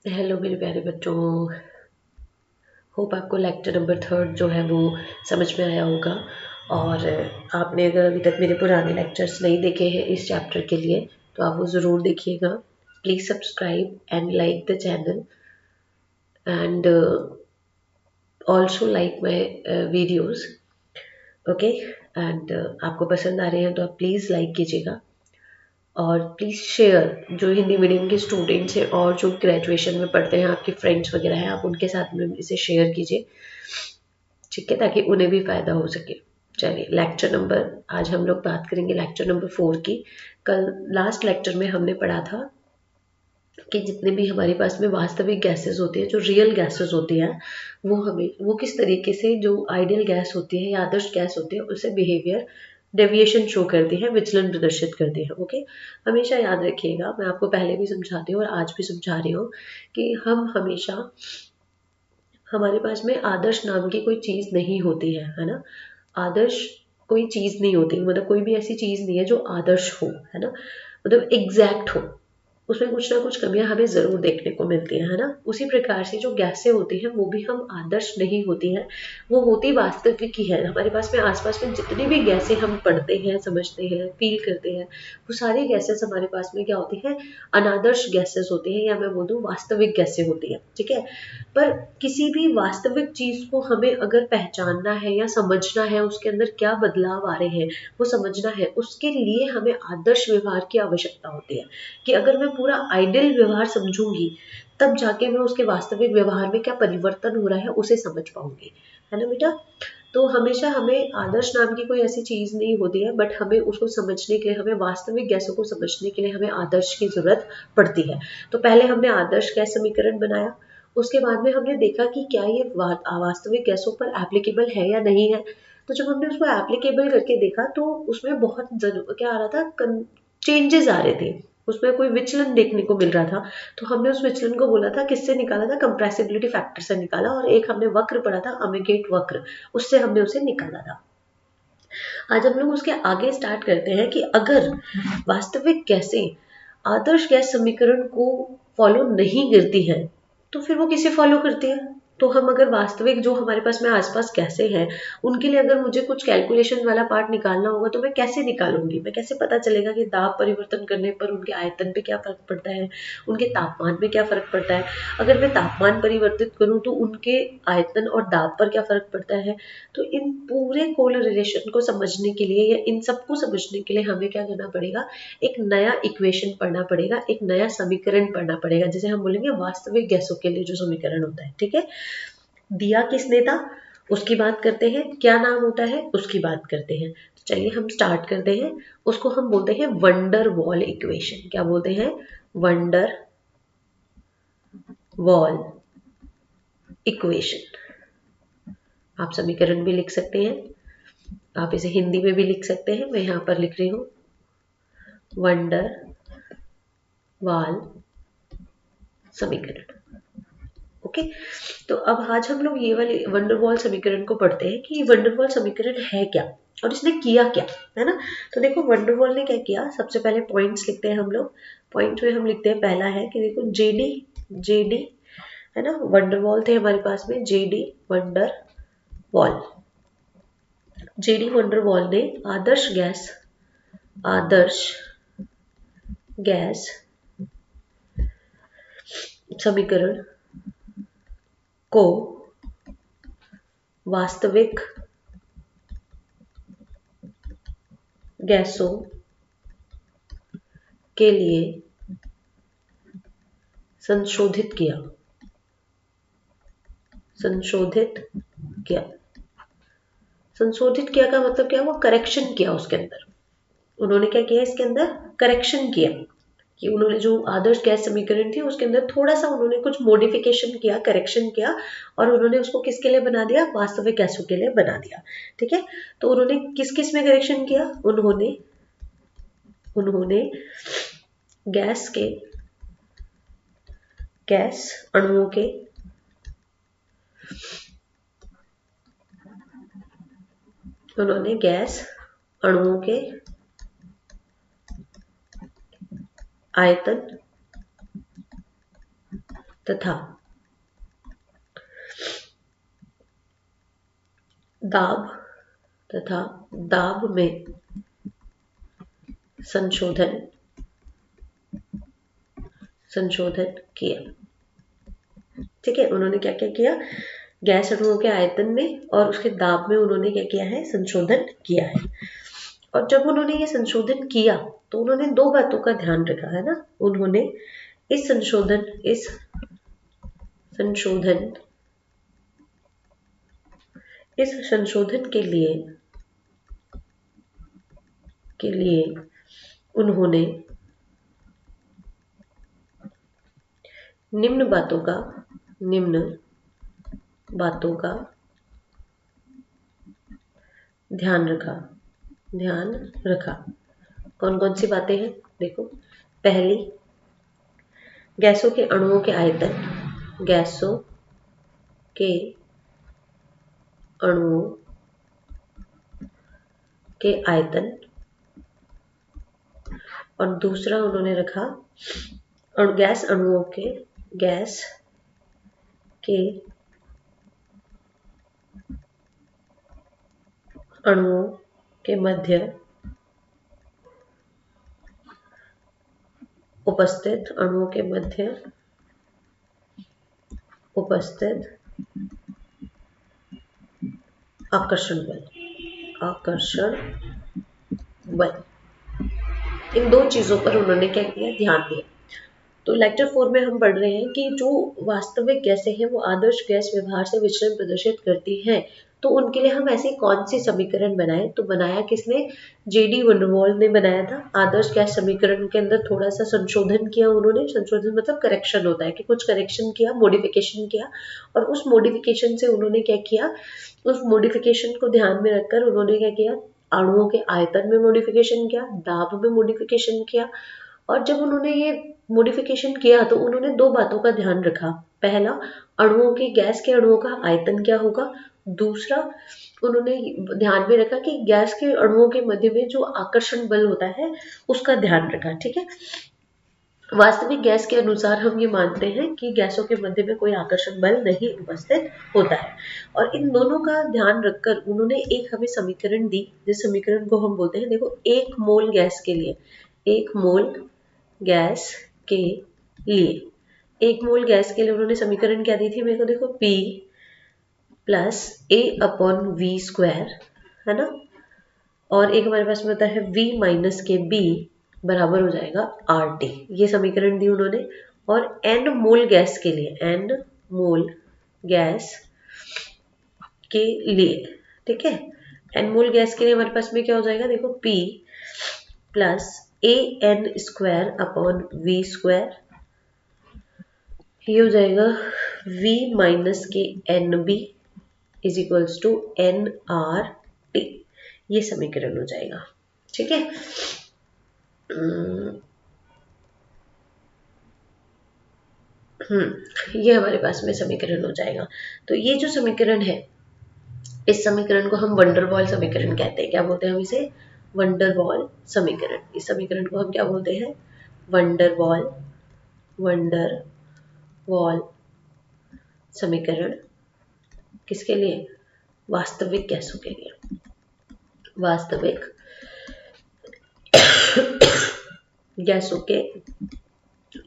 Hello मेरे प्यारे बच्चों। होप आपको लेक्चर नंबर थर्ड जो है वो समझ में आया होगा। और आपने अगर अभी तक मेरे पुराने लेक्चर्स नहीं देखे हैं इस चैप्टर के लिए तो आप वो ज़रूर देखिएगा। Please subscribe and like the channel and also like my videos. Okay. And आपको पसंद आ रहे हैं तो आप प्लीज़ लाइक कीजिएगा। और प्लीज़ शेयर जो हिंदी मीडियम के स्टूडेंट्स हैं और जो ग्रेजुएशन में पढ़ते हैं आपके फ्रेंड्स वगैरह हैं, आप उनके साथ में इसे शेयर कीजिए। ठीक है, ताकि उन्हें भी फ़ायदा हो सके। चलिए लेक्चर नंबर, आज हम लोग बात करेंगे लेक्चर नंबर 4 की। कल लास्ट लेक्चर में हमने पढ़ा था कि जितने भी हमारे पास में वास्तविक गैसेस होती हैं, जो रियल गैसेस होती हैं, वो किस तरीके से जो आइडियल गैस होती है या आदर्श गैस होती है उससे बिहेवियर डेविएशन शो करती है, विचलन प्रदर्शित करती है। ओके। हमेशा याद रखिएगा, मैं आपको पहले भी समझाती हूँ और आज भी समझा रही हूँ कि हम हमेशा, हमारे पास में आदर्श नाम की कोई चीज़ नहीं होती है ना। आदर्श कोई चीज़ नहीं होती, मतलब कोई भी ऐसी चीज़ नहीं है जो आदर्श हो, है ना। मतलब एग्जैक्ट हो, उसमें कुछ ना कुछ कमियां हमें ज़रूर देखने को मिलती हैं, है ना। उसी प्रकार से जो गैसें होती हैं वो भी हम आदर्श नहीं होती हैं, वो होती वास्तविक ही है। हमारे पास में आसपास में जितनी भी गैसें हम पढ़ते हैं, समझते हैं, फील करते हैं, वो सारी गैसेस हमारे पास में क्या होती हैं, अनादर्श गैसेस होती हैं, या मैं बोल दूँ वास्तविक गैसें होती हैं। ठीक है। पर किसी भी वास्तविक चीज़ को हमें अगर पहचानना है या समझना है, उसके अंदर क्या बदलाव आ रहे हैं वो समझना है, उसके लिए हमें आदर्श व्यवहार की आवश्यकता होती है। कि अगर मैं पूरा आइडियल व्यवहार समझूंगी तब जाके मैं उसके वास्तविक व्यवहार में क्या परिवर्तन हो रहा है उसे समझ पाऊंगी, है ना बेटा। तो हमेशा हमें आदर्श नाम की कोई ऐसी चीज़ नहीं होती है, बट हमें उसको समझने के लिए, हमें वास्तविक गैसों को समझने के लिए हमें आदर्श की ज़रूरत पड़ती है। तो पहले हमने आदर्श गैस समीकरण बनाया, उसके बाद में हमने देखा कि क्या ये वास्तविक गैसों पर एप्लीकेबल है या नहीं है। तो जब हमने उसको एप्लीकेबल करके देखा तो उसमें बहुत क्या आ रहा था, चेंजेस आ रहे थे, उसमें कोई विचलन देखने को मिल रहा था। तो हमने उस विचलन को बोला था, किससे निकाला था, कंप्रेसिबिलिटी फैक्टर से निकाला। और एक हमने वक्र पढ़ा था, अमिगेट वक्र, उससे हमने उसे निकाला था। आज हम लोग उसके आगे स्टार्ट करते हैं कि अगर वास्तविक गैसें आदर्श गैस समीकरण को फॉलो नहीं करती हैं तो फिर वो किसे फॉलो करती है। तो हम अगर वास्तविक जो हमारे पास में आसपास कैसे हैं उनके लिए अगर मुझे कुछ कैलकुलेशन वाला पार्ट निकालना होगा तो मैं कैसे निकालूंगी, मैं कैसे पता चलेगा कि दाब परिवर्तन करने पर उनके आयतन पे क्या फर्क पड़ता है, उनके तापमान पे क्या फर्क पड़ता है। अगर मैं तापमान परिवर्तित करूं तो उनके आयतन और दाब पर क्या फर्क पड़ता है। तो इन पूरे कोल रिलेशन को समझने के लिए या इन सबको समझने के लिए हमें क्या करना पड़ेगा, एक नया इक्वेशन पढ़ना पड़ेगा, एक नया समीकरण पढ़ना पड़ेगा, जिसे हम बोलेंगे वास्तविक गैसों के लिए जो समीकरण होता है। ठीक है। दिया किसने था उसकी बात करते हैं, क्या नाम होता है उसकी बात करते हैं। तो चलिए हम स्टार्ट करते हैं। उसको हम बोलते हैं वंडर वॉल इक्वेशन। क्या बोलते हैं, वंडर वॉल इक्वेशन। आप समीकरण भी लिख सकते हैं, आप इसे हिंदी में भी लिख सकते हैं, मैं यहाँ पर लिख रही हूँ वंडर वाल समीकरण। ओके। तो अब आज हम लोग ये वाले वंडरवॉल समीकरण को पढ़ते हैं कि वंडरवॉल समीकरण है क्या और इसने किया क्या, है ना। तो देखो वंडरवॉल ने क्या किया, सबसे पहले पॉइंट्स लिखते हैं हम लोग। पॉइंट में हम लिखते हैं, पहला है कि देखो जेडी, जेडी, है ना। वंडरवॉल थे हमारे पास में, JD wonder wall. JD van der Waals ने आदर्श गैस समीकरण को वास्तविक गैसों के लिए संशोधित किया, संशोधित किया। संशोधित किया का मतलब क्या, वो करेक्शन किया उसके अंदर। उन्होंने क्या किया, इसके अंदर करेक्शन किया, कि उन्होंने जो आदर्श गैस समीकरण थी उसके अंदर थोड़ा सा उन्होंने कुछ मॉडिफिकेशन किया, करेक्शन किया, और उन्होंने उसको किसके लिए बना दिया, वास्तविक गैसों के लिए बना दिया। ठीक है। तो उन्होंने किस किस में करेक्शन किया, उन्होंने उन्होंने गैस के, गैस अणुओं के, उन्होंने गैस अणुओं के आयतन तथा दाब तथा दाब में संशोधन किया। ठीक है, उन्होंने क्या क्या किया, गैस अणुओं के आयतन में और उसके दाब में उन्होंने क्या किया है, संशोधन किया है। और जब उन्होंने ये संशोधन किया तो उन्होंने दो बातों का ध्यान रखा है ना। उन्होंने इस संशोधन के लिए उन्होंने निम्न बातों का ध्यान रखा। कौन कौन सी बातें हैं, देखो। पहली, गैसों के अणुओं के आयतन और दूसरा उन्होंने रखा और गैस के अणुओं के मध्य उपस्थित आकर्षण बल, इन दो चीजों पर उन्होंने क्या किया, ध्यान दिया। तो लेक्चर 4 में हम पढ़ रहे हैं कि जो वास्तविक गैसें हैं वो आदर्श गैस व्यवहार से विचलन प्रदर्शित करती हैं। तो उनके लिए हम ऐसी कौन सी समीकरण बनाए, तो बनाया किसने, जेडी वंडरवॉल ने बनाया था। आदर्श गैस समीकरण के अंदर थोड़ा सा संशोधन किया उन्होंने। संशोधन मतलब करेक्शन होता है कि कुछ करेक्शन किया, मॉडिफिकेशन किया, और उस मॉडिफिकेशन से उन्होंने क्या किया, उस मॉडिफिकेशन को ध्यान में रखकर उन्होंने क्या किया, अणुओं के आयतन में मॉडिफिकेशन किया, दाब में मॉडिफिकेशन किया। और जब उन्होंने ये मॉडिफिकेशन किया तो उन्होंने दो बातों का ध्यान रखा। पहला, गैस के अणुओं का आयतन क्या होगा। दूसरा, उन्होंने ध्यान में रखा कि गैस के अणुओं के मध्य में जो आकर्षण बल होता है उसका ध्यान रखा। ठीक है, वास्तविक गैस के अनुसार हम ये मानते हैं कि गैसों के मध्य में कोई आकर्षण बल नहीं उपस्थित होता है। और इन दोनों का ध्यान रखकर उन्होंने एक हमें समीकरण दी, जिस समीकरण को हम बोलते हैं, देखो, एक मोल गैस के लिए उन्होंने समीकरण क्या दी थी मेरे को, देखो, P प्लस A/V², है ना। और एक हमारे पास में होता है V माइनस के B बराबर हो जाएगा RT। ये समीकरण दी उन्होंने। और N मोल गैस के लिए, ठीक है, N मोल गैस के लिए हमारे पास में क्या हो जाएगा, देखो, P प्लस AN²/V², ये हो जाएगा V माइनस के NB is equals to NRT। ये समीकरण हो जाएगा। ठीक है, ये हमारे पास में समीकरण हो जाएगा। तो ये जो समीकरण है, इस समीकरण को हम वंडरवॉल समीकरण कहते हैं। क्या बोलते हैं हम इसे, वंडरवॉल समीकरण। इस समीकरण को हम क्या बोलते हैं, वंडरवॉल समीकरण। किसके लिए, वास्तविक गैसों के लिए, वास्तविक गैसों के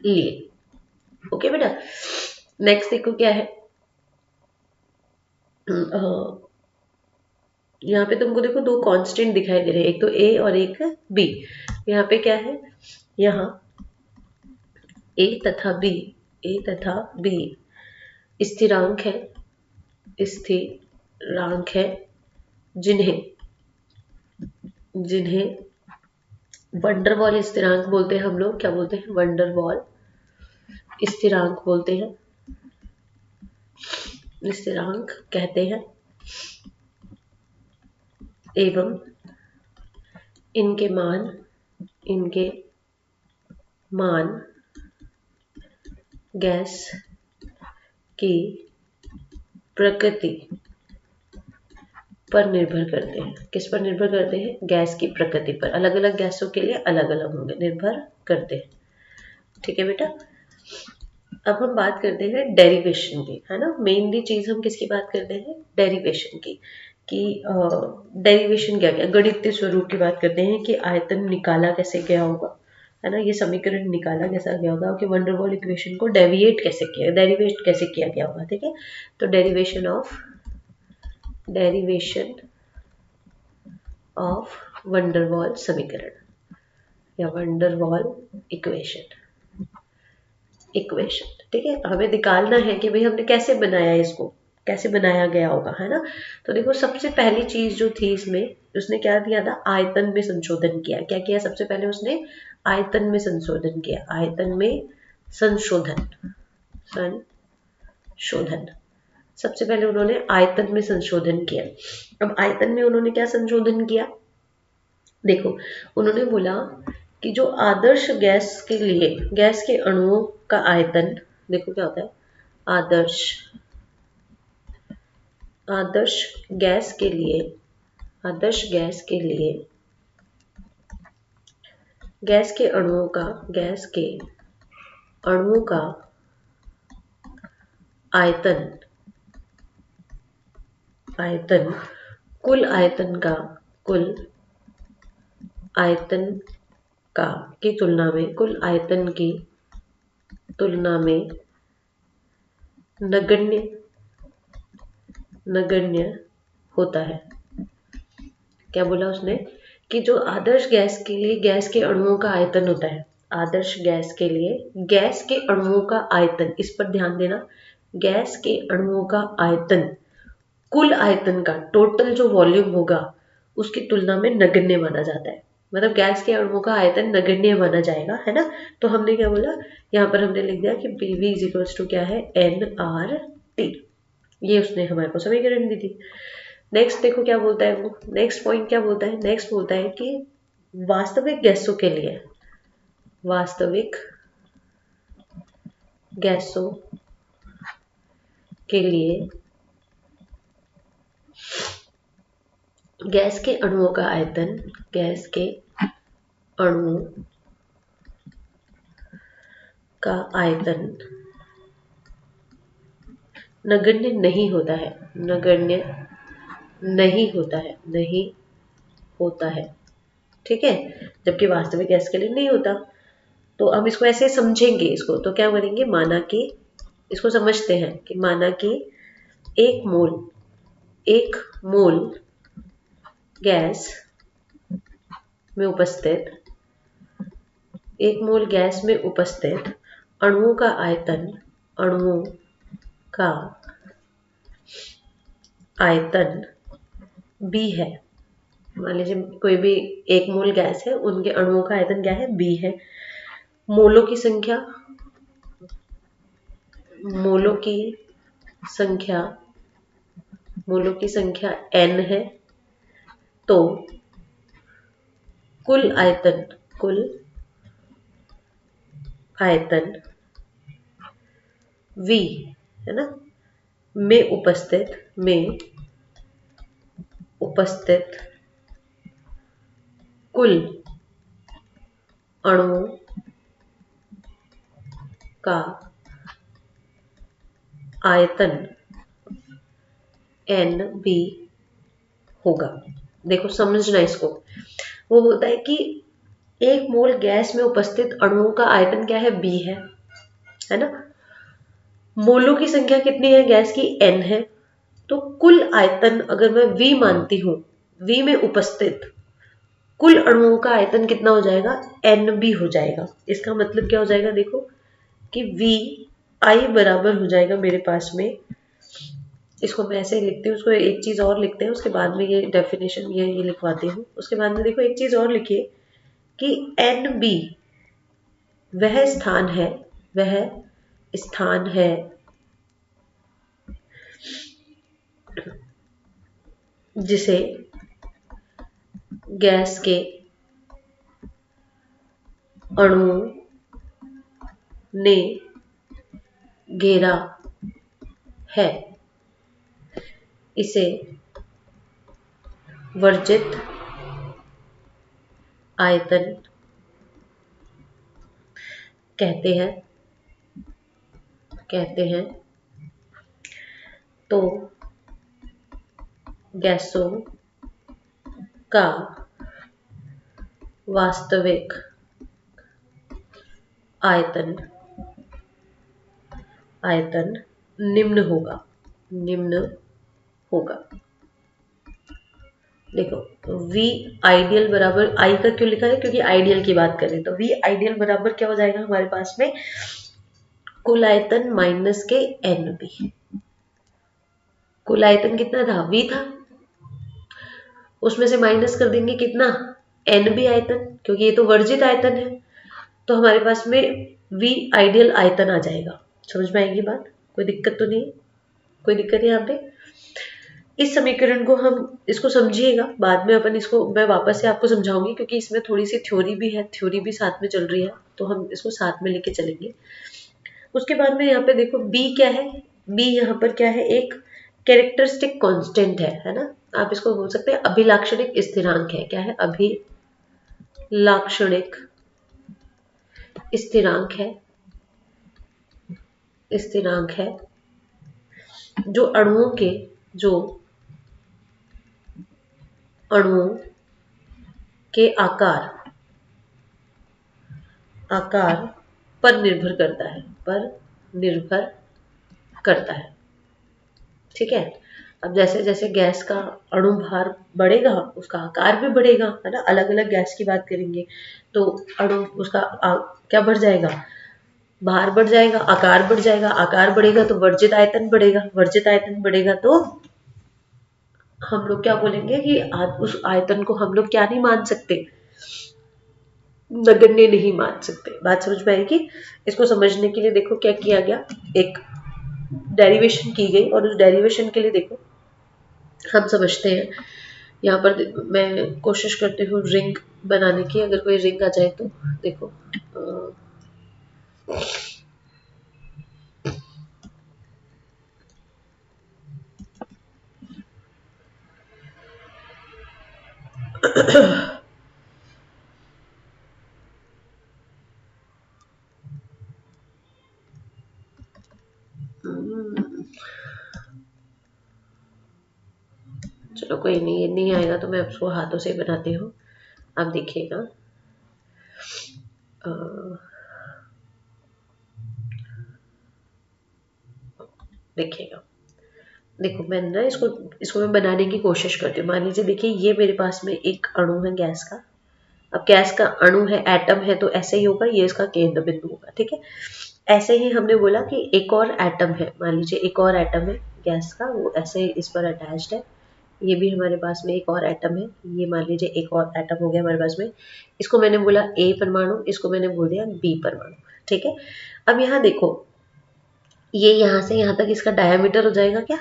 लिए। ओके बेटा, नेक्स्ट देखो क्या है। यहाँ पे तुमको देखो दो कांस्टेंट दिखाई दे रहे हैं, एक तो A और एक B। यहाँ पे क्या है, यहाँ A तथा B स्थिरांक है, जिन्हें वंडरवॉल स्थिरांक बोलते हैं। हम लोग क्या बोलते हैं, वंडरवॉल स्थिरांक बोलते हैं, स्थिरांक कहते हैं। एवं इनके मान गैस की प्रकृति पर निर्भर करते हैं। किस पर निर्भर करते हैं, गैस की प्रकृति पर। अलग अलग गैसों के लिए अलग अलग होंगे, निर्भर करते हैं। ठीक है बेटा। अब हम बात करते हैं डेरिवेशन की, है ना। मेनली चीज हम किसकी बात करते हैं, डेरिवेशन की। कि डेरिवेशन क्या क्या, गणितीय स्वरूप की बात करते हैं कि आयतन निकाला कैसे गया होगा, है ना। ये समीकरण निकाला कैसा गया होगा कि वंडरवॉल इक्वेशन को डेरिवेट कैसे किया गया होगा, ठीक है। तो डेरिवेशन ऑफ वंडरवॉल समीकरण या वंडरवॉल इक्वेशन इक्वेशन ठीक है। हमें निकालना है कि भाई हमने कैसे बनाया इसको, कैसे बनाया गया होगा, है ना। तो देखो सबसे पहली चीज जो थी इसमें, उसने क्या दिया था, आयतन में संशोधन किया। क्या किया सबसे पहले उसने, आयतन में संशोधन किया। आयतन में संशोधन संशोधन सबसे पहले उन्होंने आयतन में संशोधन किया। अब आयतन में उन्होंने क्या संशोधन किया, देखो उन्होंने बोला कि जो आदर्श गैस के लिए, गैस के अणुओं का आयतन, देखो क्या होता है, आदर्श आदर्श गैस के लिए, आदर्श गैस के अणुओं का आयतन आयतन कुल आयतन का की तुलना में, कुल आयतन की तुलना में नगण्य नगण्य होता है। क्या बोला उसने, कि जो आदर्श गैस के लिए गैस के अणुओं का आयतन होता है, आदर्श गैस के लिए गैस के अणुओं का आयतन, इस पर ध्यान देना, गैस के अणुओं का आयतन कुल आयतन का, टोटल जो वॉल्यूम होगा उसकी तुलना में नगण्य माना जाता है। मतलब गैस के अणुओं का आयतन नगण्य माना जाएगा, है ना। तो हमने क्या बोला, यहाँ पर हमने लिख दिया कि PV इज इक्वल्स टू क्या है, nRT। ये उसने हमारे को समीकरण दी थी। नेक्स्ट देखो क्या बोलता है वो, नेक्स्ट पॉइंट क्या बोलता है, नेक्स्ट बोलता है कि वास्तविक गैसों के लिए, वास्तविक गैसों के लिए गैस के अणुओं का आयतन, गैस के अणुओं का आयतन नगण्य नहीं होता है, नगण्य नहीं होता है, ठीक है। जबकि वास्तविक गैस के लिए नहीं होता। तो हम इसको ऐसे समझेंगे, इसको तो क्या करेंगे, माना कि, इसको समझते हैं कि माना कि एक मोल गैस में उपस्थित अणुओं का आयतन B है। मान लीजिए कोई भी एक मोल गैस है, उनके अणुओं का आयतन क्या है, B है। मोलों की संख्या मोलों की संख्या मोलों की संख्या n है। तो कुल आयतन V, है ना, में उपस्थित कुल अणुओं का आयतन NB होगा। देखो समझना इसको, वो बोलता है कि एक मोल गैस में उपस्थित अणुओं का आयतन क्या है, B है ना। मोलों की संख्या कितनी है गैस की, N है। तो कुल आयतन अगर मैं V मानती हूँ, V में उपस्थित कुल अणुओं का आयतन कितना हो जाएगा, NB हो जाएगा। इसका मतलब क्या हो जाएगा, देखो कि VI बराबर हो जाएगा मेरे पास में, इसको मैं ऐसे लिखती हूँ, उसको एक चीज और लिखते हैं, उसके बाद में ये डेफिनेशन ये लिखवाती हूँ। उसके बाद में देखो एक चीज और लिखिए कि NB वह स्थान है जिसे गैस के अणुओं ने घेरा है। इसे वर्जित आयतन कहते हैं तो गैसों का वास्तविक आयतन निम्न होगा। देखो V आइडियल बराबर, आई का क्यों लिखा है, क्योंकि आइडियल की बात करें तो V आइडियल बराबर क्या हो जाएगा हमारे पास में, कुल आयतन माइनस के NB। कुल आयतन कितना था, V था, उसमें से माइनस कर देंगे कितना, NB आयतन, क्योंकि ये तो वर्जित आयतन है, तो हमारे पास में V आइडियल आयतन आ जाएगा। समझ में आएगी बात, कोई दिक्कत तो नहीं, कोई दिक्कत है यहाँ पे। इस समीकरण को हम इसको समझिएगा, बाद में अपन इसको मैं वापस से आपको समझाऊंगी, क्योंकि इसमें थोड़ी सी थ्योरी भी है, थ्योरी भी साथ में चल रही है, तो हम इसको साथ में लेके चलेंगे। उसके बाद में यहाँ पे देखो B क्या है, B यहाँ पर क्या है, एक कैरेक्टरिस्टिक कांस्टेंट है ना, आप इसको बोल सकते हैं अभिलाक्षणिक स्थिरांक है। क्या है, अभिलाक्षणिक स्थिरांक है जो अणुओं के आकार पर निर्भर करता है। ठीक है, अब जैसे जैसे गैस का अणु भार बढ़ेगा उसका आकार भी बढ़ेगा, है ना। अलग अलग गैस की बात करेंगे तो अणु उसका क्या बढ़ जाएगा, भार बढ़ जाएगा, आकार बढ़ जाएगा, आकार बढ़ेगा तो वर्जित आयतन बढ़ेगा, तो हम लोग क्या बोलेंगे कि उस आयतन को हम लोग क्या नहीं मान सकते, नगण्य नहीं मान सकते। बात समझ में आएगी। इसको समझने के लिए देखो क्या किया गया, एक डेरिवेशन की गई, और उस डेरिवेशन के लिए देखो हम समझते हैं। यहाँ पर मैं कोशिश करती हूँ रिंग बनाने की, अगर कोई रिंग आ जाए तो देखो चलो कोई नहीं, ये नहीं आएगा तो मैं उसको हाथों से बनाती हूँ, आप देखिएगा। देखिएगा, देखो मैंने ना इसको मैं बनाने की कोशिश करती हूँ। मान लीजिए देखिए ये मेरे पास में एक अणु है गैस का, अब गैस का अणु है, एटम है, तो ऐसे ही होगा, ये इसका केंद्र बिंदु होगा। ठीक है, ऐसे ही हमने बोला कि एक और एटम है, मान लीजिए एक और एटम है गैस का, वो ऐसे इस पर अटैच्ड है, ये भी हमारे पास में एक और एटम है, ये मान लीजिए एक और एटम हो गया हमारे पास में, इसको मैंने बोला A परमाणु, इसको मैंने बोल दिया B परमाणु। ठीक है, अब यहाँ देखो, ये यहाँ से यहाँ तक इसका डायमीटर हो जाएगा क्या,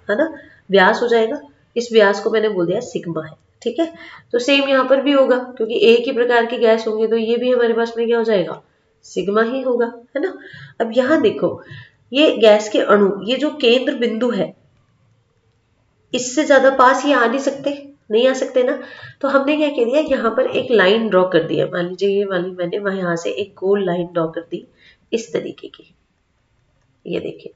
है ना, व्यास हो जाएगा, इस व्यास को मैंने बोल दिया सिग्मा है। ठीक है, तो सेम यहाँ पर भी होगा, क्योंकि एक ही प्रकार की गैस होंगे तो ये भी हमारे पास में क्या हो जाएगा, सिग्मा ही होगा, है ना। अब यहाँ देखो, ये गैस के अणु, ये जो केंद्र बिंदु है, इससे ज्यादा पास ये आ नहीं आ सकते ना, तो हमने क्या किया, यहाँ पर एक लाइन ड्रॉ कर दिया, मान लीजिए ये वाली मैंने वहां यहाँ से एक गोल लाइन ड्रॉ कर दी इस तरीके की, ये देखिए।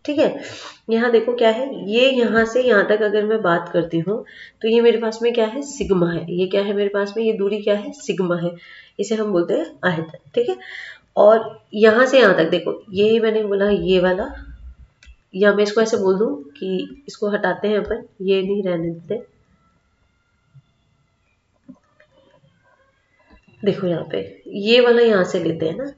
ठीक है, यहाँ देखो क्या है, ये यहाँ से यहाँ तक अगर मैं बात करती हूँ तो ये मेरे पास में क्या है, सिग्मा है, ये क्या है मेरे पास में, ये दूरी क्या है, सिग्मा है, इसे हम बोलते हैं आयतन। ठीक है, और यहाँ से यहाँ तक देखो, ये मैंने बोला ये वाला, या मैं इसको ऐसे बोल दूं कि इसको हटाते हैं अपन, ये नहीं रहने देते। देखो यहाँ पे ये वाला यहाँ से लेते हैं ना,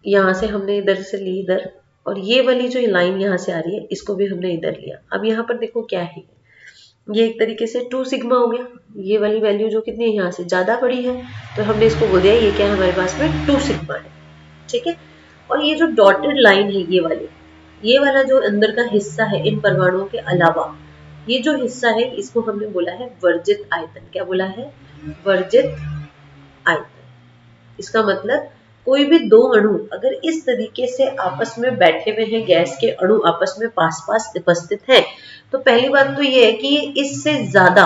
यहाँ से हमने इधर से ली इधर, और ये वाली जो लाइन यहाँ से आ रही है इसको भी हमने इधर लिया। अब यहाँ पर देखो क्या है, ये एक तरीके से 2 सिग्मा हो गया, ये वाली वैल्यू जो कितनी है यहाँ से ज्यादा बड़ी है, तो हमने इसको बोल दिया ये क्या है हमारे पास में 2 सिग्मा है। ठीक है, और ये जो डॉटेड लाइन है ये वाली, ये वाला जो अंदर का हिस्सा है इन परमाणुओं के अलावा, ये जो हिस्सा है इसको हमने बोला है वर्जित आयतन। क्या बोला है, वर्जित आयतन। इसका मतलब कोई भी दो अणु अगर इस तरीके से आपस में बैठे हुए हैं, गैस के अणु आपस में पास पास उपस्थित हैं, तो पहली बात तो ये है कि इससे ज्यादा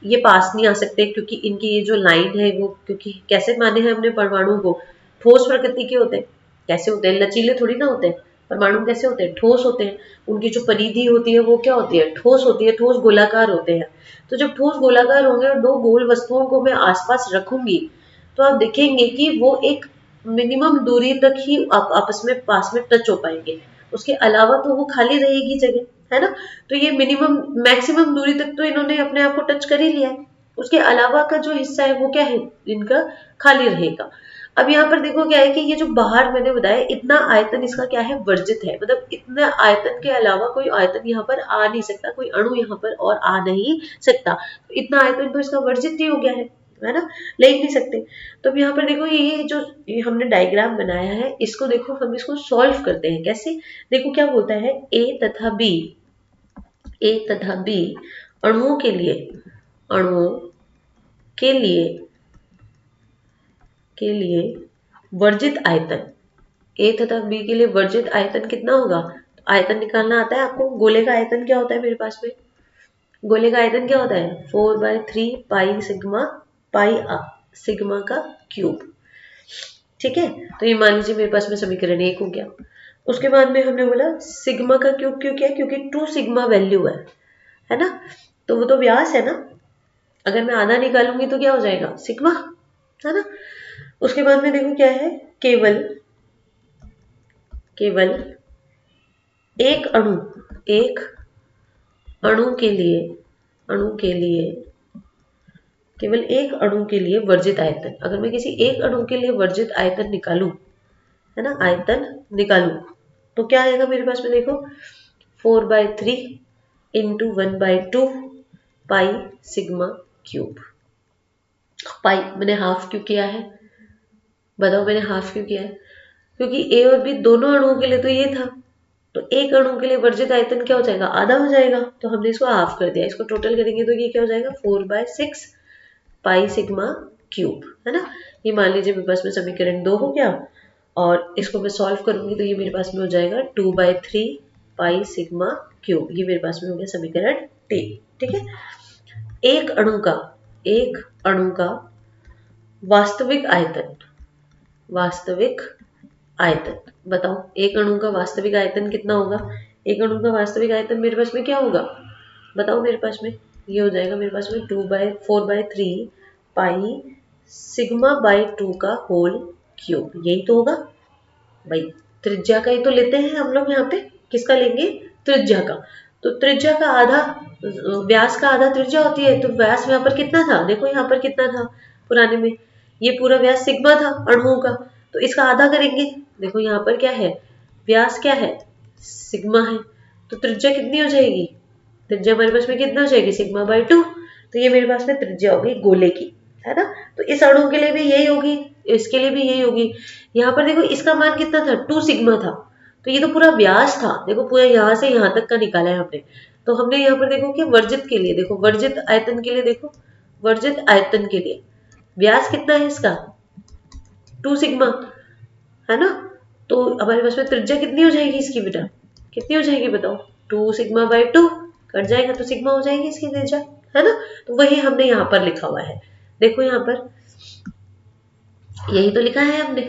ये पास नहीं आ सकते, क्योंकि इनकी ये जो लाइन है वो, क्योंकि कैसे माने हैं हमने परमाणु को, ठोस प्रकृति के होते हैं। कैसे होते हैं? लचीले थोड़ी ना होते हैं। परमाणु कैसे होते हैं? ठोस होते हैं। उनकी जो परिधि होती है वो क्या होती है? ठोस होती है, ठोस गोलाकार होते हैं। तो जब ठोस गोलाकार होंगे और दो गोल वस्तुओं को मैं आसपास रखूंगी, तो आप देखेंगे कि वो एक मिनिमम दूरी तक ही आपस में पास में टच हो पाएंगे। उसके अलावा तो वो खाली रहेगी जगह, है ना। तो ये मिनिमम मैक्सिमम दूरी तक तो इन्होंने अपने आप को टच कर ही लिया है। उसके अलावा का जो हिस्सा है वो क्या है? इनका खाली रहेगा। अब यहाँ पर देखो क्या है कि ये जो बाहर मैंने बताया, इतना आयतन इसका क्या है? वर्जित है। मतलब इतना आयतन के अलावा कोई आयतन यहाँ पर आ नहीं सकता, कोई अणु यहाँ पर और आ नहीं सकता। इतना आयतन तो इसका वर्जित ही हो गया है ना, ले ही नहीं सकते। तो अब यहाँ पर देखो ये जो ये हमने डायग्राम बनाया है, इसको देखो, हम इसको सॉल्व करते हैं कैसे। देखो क्या बोलता है, ए तथा बी अणुओं के लिए, अणुओं के लिए के लिए वर्जित आयतन, ए तथा बी के लिए वर्जित आयतन कितना होगा? आयतन निकालना आता है आपको? गोले का आयतन क्या होता है मेरे पास में? गोले का आयतन क्या होता है? 4/3 पाई सिग्मा, पाई सिग्मा का क्यूब। ठीक है, तो ये मान लीजिए मेरे पास में समीकरण 1 हो गया। उसके बाद में हमने बोला सिग्मा का क्यूब क्यों किया? क्योंकि 2 सिग्मा वैल्यू है ना। तो वो तो व्यास है ना, अगर मैं आधा निकालूंगी तो क्या हो जाएगा? सिग्मा, है ना। उसके बाद में देखो क्या है, केवल केवल एक अणु, एक अणु के लिए, अणु के लिए केवल एक अणु के लिए वर्जित आयतन, अगर मैं किसी एक अणु के लिए वर्जित आयतन निकालूं, है ना, आयतन निकालूं, तो क्या आएगा मेरे पास में? देखो 4/3 इंटू 1/2 पाई सिग्मा क्यूब। पाई मैंने हाफ क्यों किया है? बताओ मैंने हाफ क्यों किया है? क्योंकि ए और बी दोनों अणुओं के लिए तो ये था, तो एक अणु के लिए वर्जित आयतन क्या हो जाएगा? आधा हो जाएगा। तो हमने इसको हाफ कर दिया, इसको टोटल करेंगे तो ये क्या हो जाएगा? 4/6 पाई सिग्मा क्यूब, है ना। ये मान लीजिए मेरे पास में समीकरण 2 हो गया, और इसको मैं सॉल्व करूंगी तो ये मेरे पास में हो जाएगा 2/3 पाई सिग्मा क्यूब। ये मेरे पास में हो गया समीकरण 3। ठीक है, एक अणु का, एक अणु का वास्तविक आयतन, वास्तविक आयतन बताओ, एक अणु का वास्तविक आयतन कितना होगा? एक अणु का वास्तविक आयतन मेरे पास में क्या होगा? बताओ मेरे पास में, ये हो जाएगा मेरे पास में 4/3 पाई सिग्मा/2 का होल क्यूब। यही तो होगा भाई। त्रिज्या का ही तो लेते हैं हम लोग यहाँ पे। किसका लेंगे? त्रिज्या का। तो त्रिज्या का आधा, व्यास का आधा त्रिज्या होती है, तो व्यास यहाँ पर कितना था? देखो यहाँ पर कितना था पुराने में, ये पूरा व्यास सिग्मा था अणुओं का, तो इसका आधा करेंगे। देखो यहाँ पर क्या है? व्यास क्या है? सिग्मा है। तो त्रिज्या कितनी हो जाएगी? त्रिज्या हमारे पास में कितना हो जाएगी? सिग्मा/2। तो ये मेरे पास में त्रिज्या होगी गोले की, है ना। तो इस अणु के लिए भी यही होगी, इसके लिए भी यही होगी। यहाँ पर देखो इसका मान कितना था? 2 सिग्मा था। तो ये तो पूरा व्यास था, देखो पूरा यहाँ से यहाँ तक का निकाला है हमने। तो हमने यहाँ पर देखो कि वर्जित के लिए, देखो वर्जित आयतन के लिए, देखो वर्जित आयतन के लिए व्यास कितना है इसका? 2 सिग्मा, है ना। तो हमारे पास में त्रिज्या कितनी हो जाएगी इसकी बेटा? कितनी हो जाएगी बताओ? 2 सिग्मा/2 कट जाएगा तो सिग्मा हो जाएगी इसकी त्रिज्या, है ना। तो वही हमने यहाँ पर लिखा हुआ है, देखो यहाँ पर यही तो लिखा है हमने।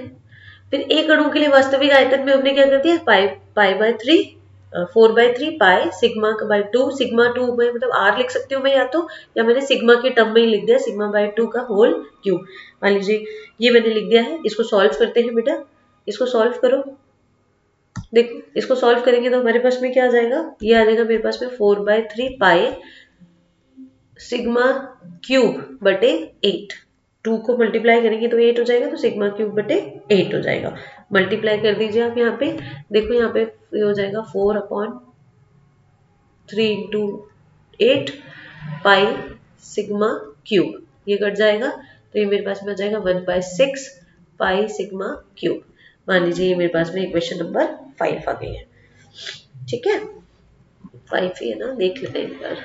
फिर एक अणु के लिए वास्तविक आयतन में हमने क्या कर दिया? पाई/3 4/3 पाई सिग्मा/2, सिग्मा 2 में मतलब आर लिख सकती हूँ मैं या तो, या मैंने सिग्मा के टर्म में ही लिख दिया सिग्मा/2 का होल क्यूब। मान लीजिए ये मैंने लिख दिया है। इसको सॉल्व करते हैं बेटा, इसको सॉल्व करो। देखो इसको सॉल्व करेंगे तो हमारे पास में क्या आ जाएगा? ये आ जाएगा मेरे पास में 4/3 पाई सिग्मा क्यूब बटे 8। 2 को मल्टीप्लाई करेंगे तो 8 हो जाएगा, तो सिग्मा क्यूब बटे 8 हो जाएगा। मल्टीप्लाई कर दीजिए आप यहाँ पे, देखो यहाँ पे ये हो जाएगा 4/3 इंटू 8 पाई सिग्मा क्यूब, ये कट जाएगा तो ये मेरे पास में आ जाएगा 1/6 पाई सिग्मा क्यूब। मान लीजिए ये मेरे पास में इक्वेशन नंबर 5 आ गई है। ठीक है, 5 ही है ना, देख लेते हैं एक बार।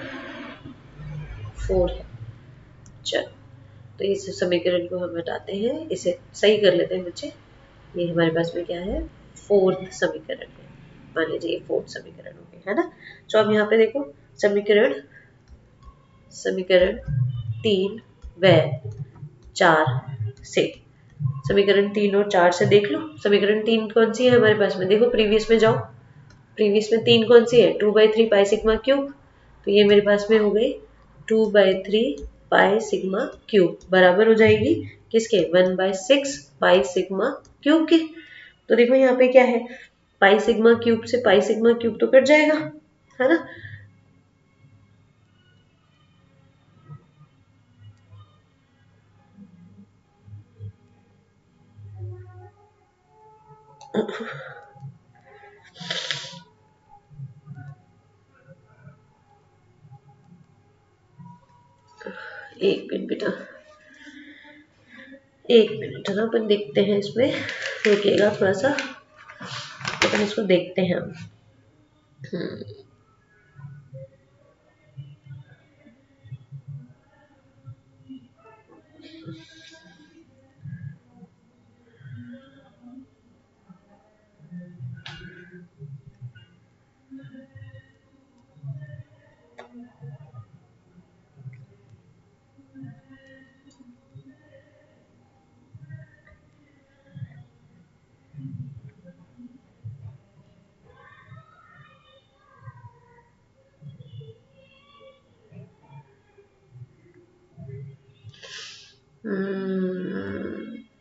4 है, चलो तो इस समीकरण को हम हटाते हैं, इसे सही कर लेते हैं बच्चे। ये हमारे पास में क्या है, फोर्थ समीकरण है। मान लीजिए ये फोर्थ समीकरण हो गया है ना। तो अब यहाँ पे देखो समीकरण समीकरण 3 व 4 से, समीकरण 3 और 4 से देख लो। समीकरण 3 कौन सी है हमारे पास में, देखो प्रीवियस में जाओ। प्रीवियस में 3 कौन सी है, 2/3 पाई सिग्मा क्यूब। तो ये मेरे पास में हो गई 2/3 पाई सिग्मा क्यूब, बराबर हो जाएगी किसके, 1/6 पाई सिग्मा क्यूब के। तो देखो यहाँ पे क्या है, पाई सिग्मा क्यूब से पाई सिग्मा क्यूब तो कट जाएगा, है ना। एक मिनट बेटा, एक मिनट है ना, अपन देखते हैं इसमें, रुकिएगा थोड़ा सा, अपन इसको देखते हैं हम।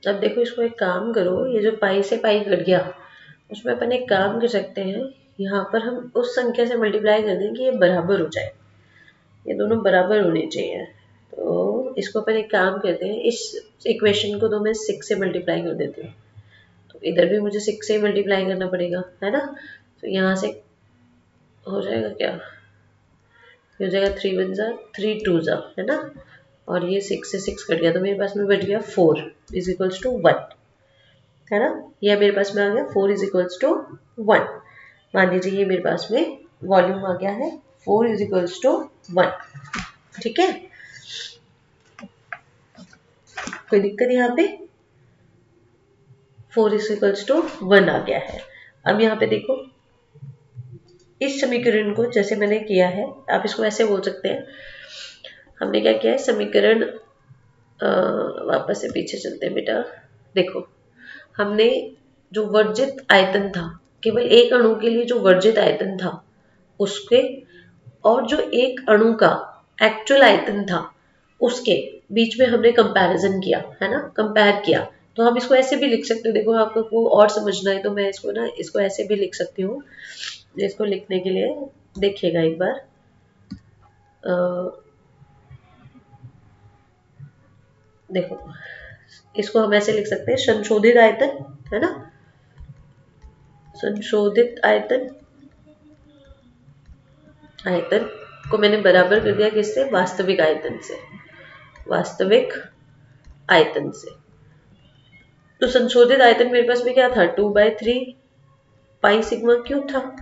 अब देखो इसको एक काम करो, ये जो पाई से पाई कट गया, उसमें अपन एक काम कर सकते हैं, यहाँ पर हम उस संख्या से मल्टीप्लाई कर दें कि ये बराबर हो जाए, ये दोनों बराबर होने चाहिए। तो इसको अपन एक काम करते हैं, इस इक्वेशन को तो मैं 6 से मल्टीप्लाई कर देती हूँ, तो इधर भी मुझे 6 से मल्टीप्लाई करना पड़ेगा, है ना। तो यहाँ से हो जाएगा क्या, हो जाएगा 3 1 जा 3 2 जा, है ना। और ये 6 से 6 कट गया, तो मेरे पास में बच गया 4 इज इक्वल्स टू 1, है ना। ये मेरे पास में आ गया 4 इज इक्वल्स टू 1। मान लीजिए ये मेरे पास में वॉल्यूम आ गया है 4 इज इक्वल्स टू 1, ठीक है। कोई दिक्कत यहाँ पे, 4 इज इक्वल्स टू 1 आ गया है। अब यहाँ पे देखो इस समीकरण को जैसे मैंने किया है, आप इसको ऐसे बोल सकते हैं, हमने क्या किया है समीकरण, वापस से पीछे चलते हैं बेटा। देखो हमने जो वर्जित आयतन था, केवल एक अणु के लिए जो वर्जित आयतन था उसके, और जो एक अणु का एक्चुअल आयतन था उसके बीच में हमने कंपैरिजन किया, है ना, कंपेयर किया। तो हम इसको ऐसे भी लिख सकते हो, देखो आपको और समझना है तो मैं इसको ना, इसको ऐसे भी लिख सकती हूँ। इसको लिखने के लिए देखिएगा एक बार, देखो इसको हम ऐसे लिख सकते हैं, संशोधित आयतन, है ना, संशोधित आयतन, आयतन को मैंने बराबर कर दिया किससे, वास्तविक आयतन से, वास्तविक आयतन से। तो संशोधित आयतन मेरे पास में क्या था, 2/3 पाई सिग्मा क्यूब था,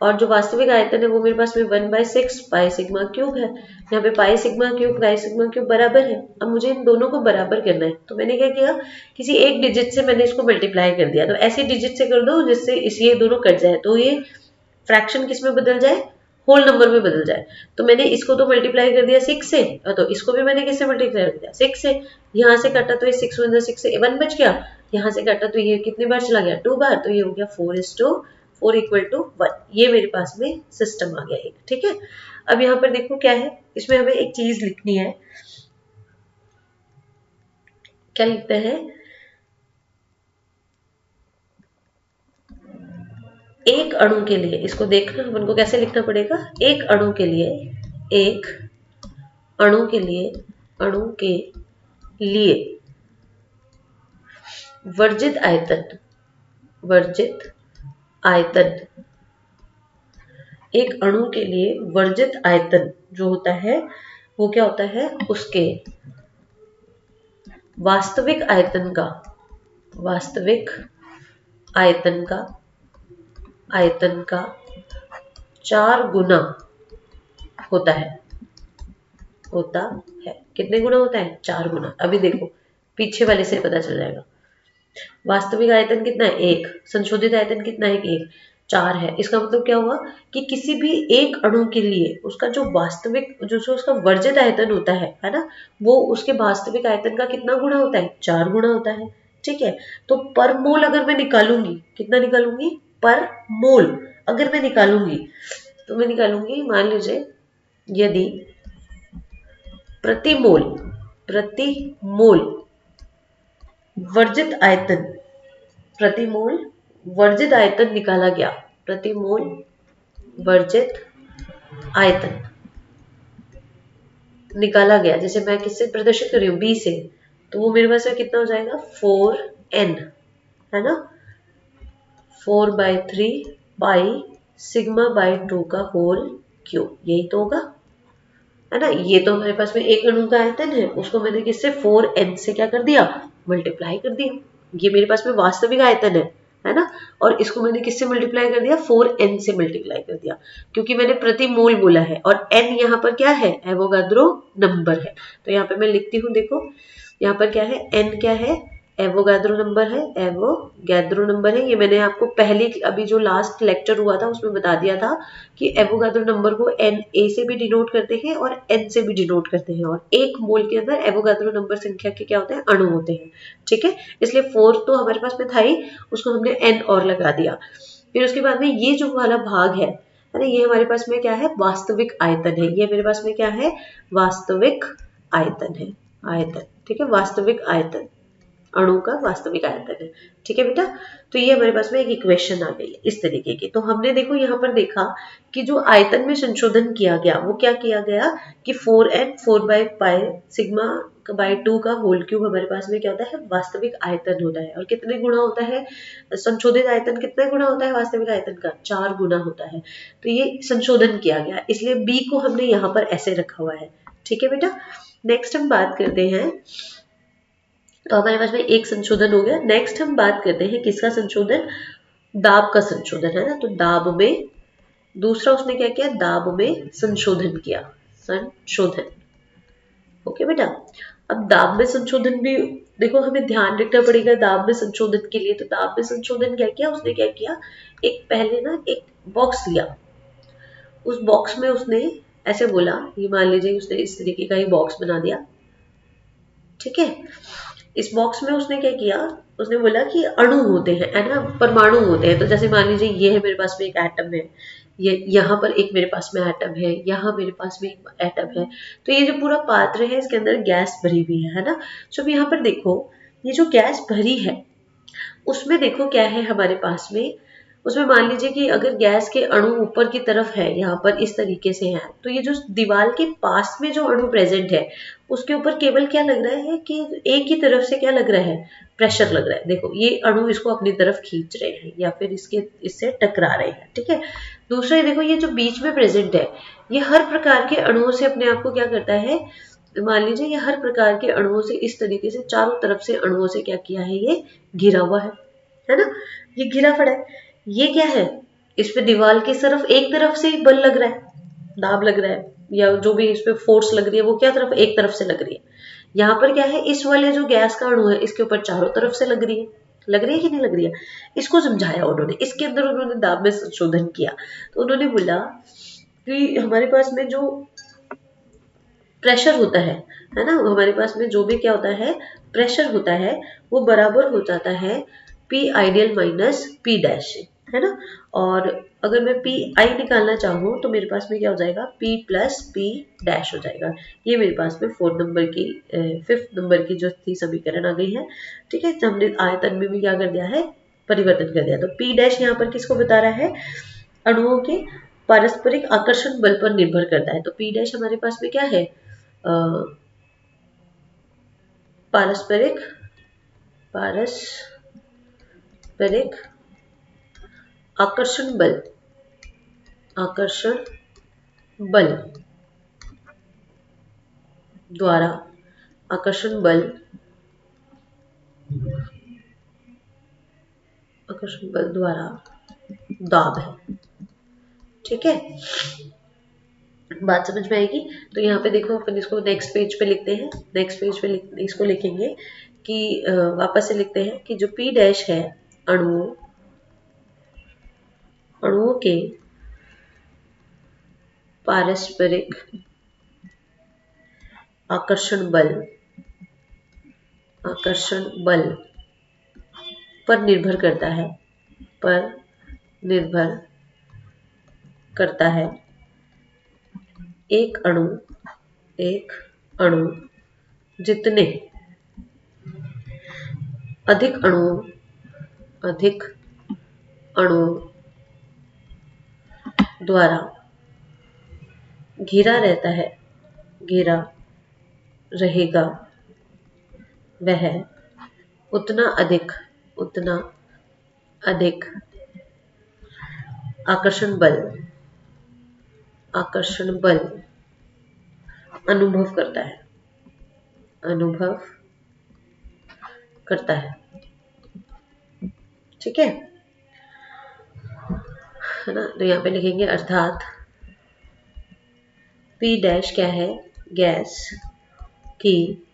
और जो वास्तविक आयतन है वो मेरे पास में 1/6 पाई सिग्मा क्यूब है। यहाँ पे पाई सिग्मा क्यूब बराबर है। अब मुझे इन दोनों को बराबर करना है, तो मैंने क्या किया, किसी एक डिजिट से मैंने इसको मल्टीप्लाई कर दिया। तो ऐसे डिजिट से कर दो जिससे इस ये दोनों कट जाए, तो ये फ्रैक्शन किस में बदल जाए, होल नंबर में बदल जाए। तो मैंने इसको तो मल्टीप्लाई कर दिया 6 से, तो इसको भी मैंने किससे मल्टीप्लाई कर दिया, 6 से। यहाँ से काटा तो ये 6 1 6 से 1 बच गया, यहाँ से काटा तो ये कितनी बार चला गया, 2 बार, तो ये हो गया 4 इक्वल टू 1। ये मेरे पास में सिस्टम आ गया एक, ठीक है। अब यहाँ पर देखो क्या है, इसमें हमें एक चीज लिखनी है, क्या लिखते हैं, एक अणु के लिए, इसको देखना अपन को कैसे लिखना पड़ेगा, एक अणु के लिए, एक अणु के लिए, अणु के लिए वर्जित आयतन, वर्जित आयतन, एक अणु के लिए वर्जित आयतन जो होता है वो क्या होता है, उसके वास्तविक आयतन का, वास्तविक आयतन का, आयतन का 4 गुना होता है, होता है। कितने गुना होता है? 4 गुना। अभी देखो पीछे वाले से पता चल जाएगा। वास्तविक आयतन कितना है? 1। संशोधित आयतन कितना है? 1। 4 है। इसका मतलब क्या हुआ कि किसी भी एक अणु के लिए उसका जो वास्तविक जो उसका वर्जित आयतन होता है ना, वो उसके वास्तविक आयतन का कितना गुना होता है? 4 गुना होता है। ठीक है, तो पर मोल अगर मैं निकालूंगी, कितना निकालूंगी? पर मोल अगर मैं निकालूंगी तो मैं निकालूंगी, मान लीजिए यदि प्रति मोल, प्रति मोल वर्जित आयतन, प्रति मोल वर्जित आयतन निकाला गया, प्रति मोल वर्जित आयतन निकाला गया, जैसे मैं किससे प्रदर्शित कर रही हूँ? बी से, तो वो मेरे पास में कितना हो जाएगा? 4n, है ना, 4/3 पाई σ/2 का होल क्यूब, यही तो होगा, है ना। ये तो हमारे पास में एक अणु का आयतन है, उसको मैंने किससे? 4n से क्या कर दिया? मल्टीप्लाई कर दिया। ये मेरे पास में वास्तविक आयतन है ना, और इसको मैंने किससे मल्टीप्लाई कर दिया? 4n से मल्टीप्लाई कर दिया, क्योंकि मैंने प्रति मोल बोला है और n यहाँ पर क्या है? एवोगाद्रो नंबर है। तो यहाँ पे मैं लिखती हूँ, देखो यहाँ पर क्या है? n क्या है? एवोगाद्रो नंबर है, एवोगाद्रो नंबर है। ये मैंने आपको पहले अभी जो लास्ट लेक्चर हुआ था उसमें बता दिया था कि एवोगाद्रो नंबर को Na से भी डिनोट करते हैं और n से भी डिनोट करते हैं, और एक मोल के अंदर एवोगाद्रो नंबर संख्या के क्या होते हैं? अणु होते हैं। ठीक है, इसलिए 4 तो हमारे पास में था ही, उसको हमने n और लगा दिया। फिर उसके बाद में ये जो वाला भाग है ना, ये हमारे पास में क्या है? वास्तविक आयतन है। ये मेरे पास में क्या है? वास्तविक आयतन है, आयतन। ठीक है, वास्तविक आयतन, अणु का वास्तविक आयतन है। ठीक है बेटा, तो ये हमारे पास में एक इक्वेशन आ गई है इस तरीके की। तो हमने देखो यहाँ पर देखा कि जो आयतन में संशोधन किया गया वो क्या किया गया कि 4n 4/पाई σ/2 का होल क्यूब हमारे पास में क्या होता है? वास्तविक आयतन होता है। और कितने गुना होता है? संशोधित आयतन कितने गुना होता है वास्तविक आयतन का? 4 गुना होता है। तो ये संशोधन किया गया, इसलिए बी को हमने यहाँ पर ऐसे रखा हुआ है। ठीक है बेटा, नेक्स्ट हम बात करते हैं, तो हमारे पास में एक संशोधन हो गया। नेक्स्ट हम बात करते हैं किसका संशोधन? दाब का संशोधन, है ना। तो दाब में दूसरा उसने क्या किया? दाब में संशोधन किया, संशोधन। ओके बेटा, अब दाब में संशोधन भी देखो हमें ध्यान रखना पड़ेगा दाब में संशोधन के लिए। तो दाब में संशोधन क्या किया उसने? क्या किया, एक पहले ना एक बॉक्स लिया, उस बॉक्स में उसने ऐसे बोला, ये मान लीजिए उसने इस तरीके का ही बॉक्स बना दिया। ठीक है, इस बॉक्स में उसने क्या किया? उसने बोला कि अणु होते हैं, है ना, परमाणु होते हैं। तो जैसे मान लीजिए ये है मेरे पास में एक एटम है, ये यहाँ पर एक मेरे पास में एटम है, यहाँ मेरे पास में एक एटम है। तो ये जो पूरा पात्र है इसके अंदर गैस भरी हुई है ना। तो अब यहाँ पर देखो ये जो गैस भरी है उसमें देखो क्या है हमारे पास में, उसमें मान लीजिए कि अगर गैस के अणु ऊपर की तरफ है, यहाँ पर इस तरीके से है, तो ये जो दीवार के पास में जो अणु प्रेजेंट है उसके ऊपर केवल क्या लग रहा है कि एक ही तरफ से क्या लग रहा है? प्रेशर लग रहा है। देखो ये अणु इसको अपनी तरफ खींच रहे हैं या फिर इससे टकरा रहे हैं। ठीक है, दूसरा ये देखो ये जो बीच में प्रेजेंट है ये हर प्रकार के अणुओं से अपने आप को क्या करता है? मान लीजिए ये हर प्रकार के अणुओं से इस तरीके से चारों तरफ से अणुओं से क्या किया है? ये घिरा हुआ है ना, ये घिरा पड़ा है। ये क्या है? इस पे दीवार की सिर्फ एक तरफ से ही बल लग रहा है, दाब लग रहा है, या जो भी इस पे फोर्स लग रही है वो क्या तरफ? एक तरफ से लग रही है। यहाँ पर क्या है? इस वाले जो गैस का अणु है इसके ऊपर चारों तरफ से लग रही है। लग रही है कि नहीं लग रही है? इसको समझाया उन्होंने, इसके अंदर उन्होंने दाब में संशोधन किया। तो उन्होंने बोला कि हमारे पास में जो प्रेशर होता है ना, हमारे पास में जो भी क्या होता है? प्रेशर होता है, वो बराबर हो जाता है P ideal minus P dash, है ना। और अगर मैं पी आई निकालना चाहूँ तो मेरे पास में क्या हो जाएगा? पी प्लस पी डैश हो जाएगा। ये मेरे पास में 5th नंबर की जो थी समीकरण आ गई है। ठीक है, तो हमने आयतन में भी क्या कर दिया है? परिवर्तन कर दिया। तो पी डैश यहाँ पर किसको बता रहा है? अणुओं के पारस्परिक आकर्षण बल पर निर्भर करता है। तो पी डैश हमारे पास में क्या है? पारस्परिक पारस्परिक आकर्षण बल, आकर्षण बल द्वारा, आकर्षण बल, आकर्षण बल द्वारा दाब है। ठीक है, बात समझ में आएगी। तो यहाँ पे देखो अपन इसको नेक्स्ट पेज पे लिखते हैं, नेक्स्ट पेज पे इसको लिखेंगे कि वापस से लिखते हैं कि जो पी डैश है अणुओं अणुओं के पारस्परिक आकर्षण बल पर निर्भर करता है, पर निर्भर करता है। एक अणु एक अणु जितने अधिक अणुओं द्वारा घिरा रहेगा, वह उतना अधिक आकर्षण बल अनुभव करता है। ठीक है ना। तो यहाँ पे लिखेंगे अर्थात पी डैश क्या है, गैस की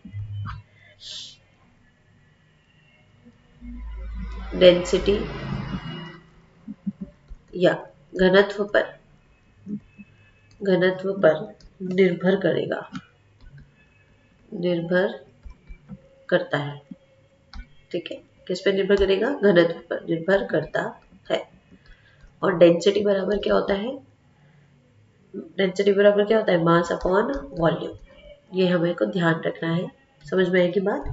डेंसिटी या घनत्व पर निर्भर करता है। ठीक है, किस पे निर्भर करेगा, घनत्व पर निर्भर करता है। और डेंसिटी बराबर क्या होता है, मास अपॉन वॉल्यूम। ये हमें को ध्यान रखना है। समझ में आएगी बात,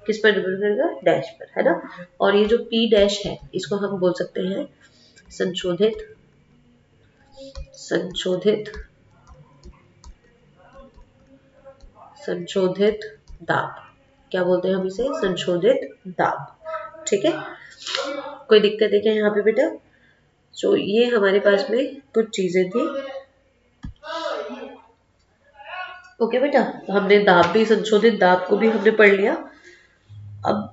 किस पर निर्भर करेगा, डैश पर, है ना। और ये जो पी डैश है इसको हम बोल सकते हैं संशोधित दाब। क्या बोलते हैं हम इसे, संशोधित दाब। ठीक है, कोई दिक्कत है क्या यहाँ पे बेटा। तो ये हमारे पास में कुछ चीजें थी। ओके बेटा, तो हमने संशोधित दाब को भी हमने पढ़ लिया। अब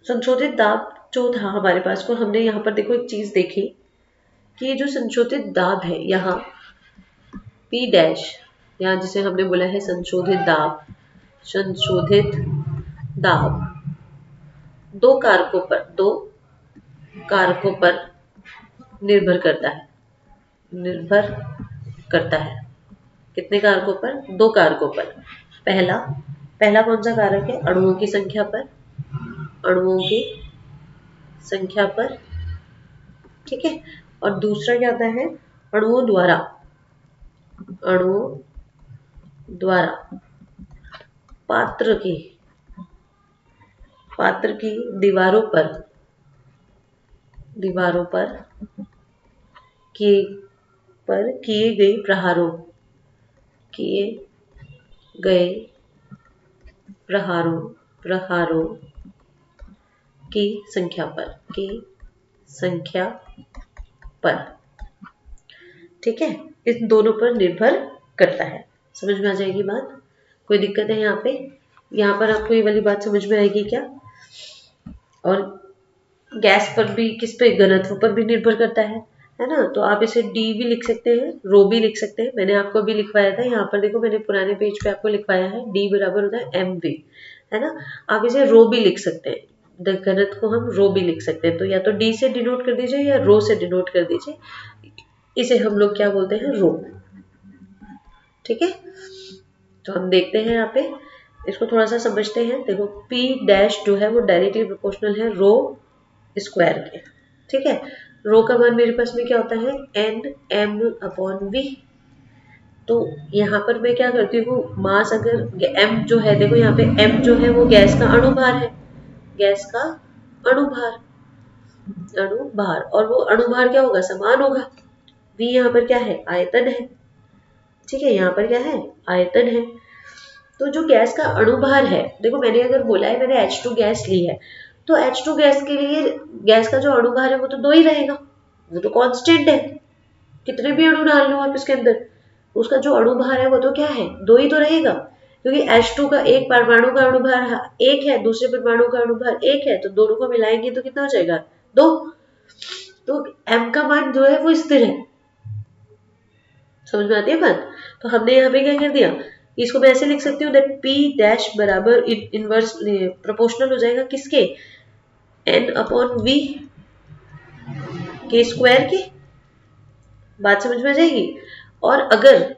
संशोधित दाब जो था हमारे पास को, हमने यहाँ पर देखो एक चीज देखी कि ये जो संशोधित दाब है यहाँ पी डैश, यहाँ जिसे हमने बोला है संशोधित दाब दो कारकों पर निर्भर करता है। कितने कारकों पर, दो कारकों पर। पहला कौन सा कारक है, अणुओं की संख्या पर। ठीक है, और दूसरा क्या आता है, अणुओं द्वारा पात्र की दीवारों पर किए गए प्रहारों की संख्या पर। ठीक है, इन दोनों पर निर्भर करता है। समझ में आ जाएगी बात, कोई दिक्कत है यहाँ पे। यहाँ पर आपको ये वाली बात समझ में आएगी क्या। और गैस पर भी, किस पे, घनत्व पर भी निर्भर करता है ना। तो आप इसे डी भी लिख सकते हैं, रो भी लिख सकते हैं। मैंने आपको अभी लिखवाया था, यहाँ पर देखो मैंने पुराने पेज पे आपको लिखवाया है, डी बराबर होता है एम वी, है ना। आप इसे रो भी लिख सकते हैं, घनत्व को हम रो भी लिख सकते हैं। तो या तो डी से डिनोट कर दीजिए या रो से डिनोट कर दीजिए। इसे हम लोग क्या बोलते हैं, रो। ठीक है, तो हम देखते हैं यहाँ पे, इसको थोड़ा सा समझते हैं। देखो P डैश जो है वो डायरेक्टली प्रोपोर्शनल है रो स्क्वायर के। ठीक है, रो का मान मेरे पास में क्या होता है, N/M/V। तो यहाँ पर मैं क्या करती हूँ, मास अगर m जो है, देखो यहाँ पे m जो है वो गैस का अणुभार है, और वो अणुभार क्या होगा, समान होगा। v यहाँ पर क्या है, आयतन है। ठीक है, यहाँ पर क्या है, आयतन है। तो जो गैस का अणुभार है, देखो मैंने अगर बोला है मैंने H2 गैस ली है, तो H2 गैस के लिए गैस का जो अणुभार है वो तो 2 ही रहेगा, वो तो कांस्टेंट है। कितने भी अणु डाल लो आप इसके अंदर, उसका जो अणुभार है वो तो क्या है, 2 ही तो रहेगा। क्योंकि H2 का एक परमाणु का अणुभार 1 है, दूसरे परमाणु का अणुभार 1 है, तो दोनों को मिलाएंगे तो कितना हो जाएगा, 2। तो m का मान जो है वो स्थिर है। समझ में आती है बात। तो हमने यहाँ पे क्या कर दिया, इसको मैं ऐसे लिख सकती हूँ दैट पी डैश बराबर इनवर्स प्रोपोर्शनल हो जाएगा किसके, एन अपॉन वी के स्क्वायर के। बात समझ में आ जाएगी। और अगर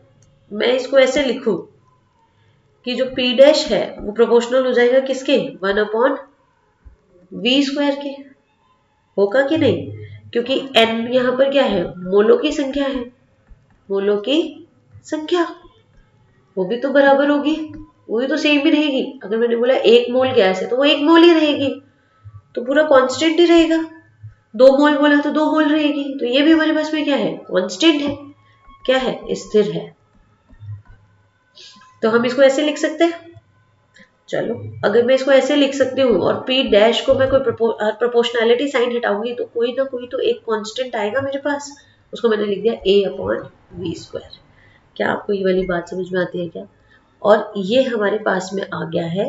मैं इसको ऐसे लिखूं कि जो पी डैश है वो प्रोपोर्शनल हो जाएगा किसके, 1 अपॉन वी स्क्वायर के। होगा कि नहीं, क्योंकि एन यहाँ पर क्या है, मोलों की संख्या है, मोलों की संख्या वो भी तो बराबर होगी, वो भी तो सेम ही रहेगी। अगर मैंने बोला 1 मोल गैस है तो वो 1 मोल ही रहेगी, तो पूरा कांस्टेंट ही रहेगा। 2 मोल बोला तो 2 मोल रहेगी, तो ये भी हमारे पास में क्या है, कांस्टेंट है, क्या है, स्थिर है। तो हम इसको ऐसे लिख सकते हैं। चलो अगर मैं इसको ऐसे लिख सकती हूँ और पी डैश को मैं कोई प्रोपोर्शनैलिटी साइन हटाऊंगी तो कोई ना कोई तो एक कांस्टेंट आएगा मेरे पास, उसको मैंने लिख दिया ए अपॉन वी स्क्वायर। क्या आपको ये वाली बात समझ में आती है क्या। और ये हमारे पास में आ गया है,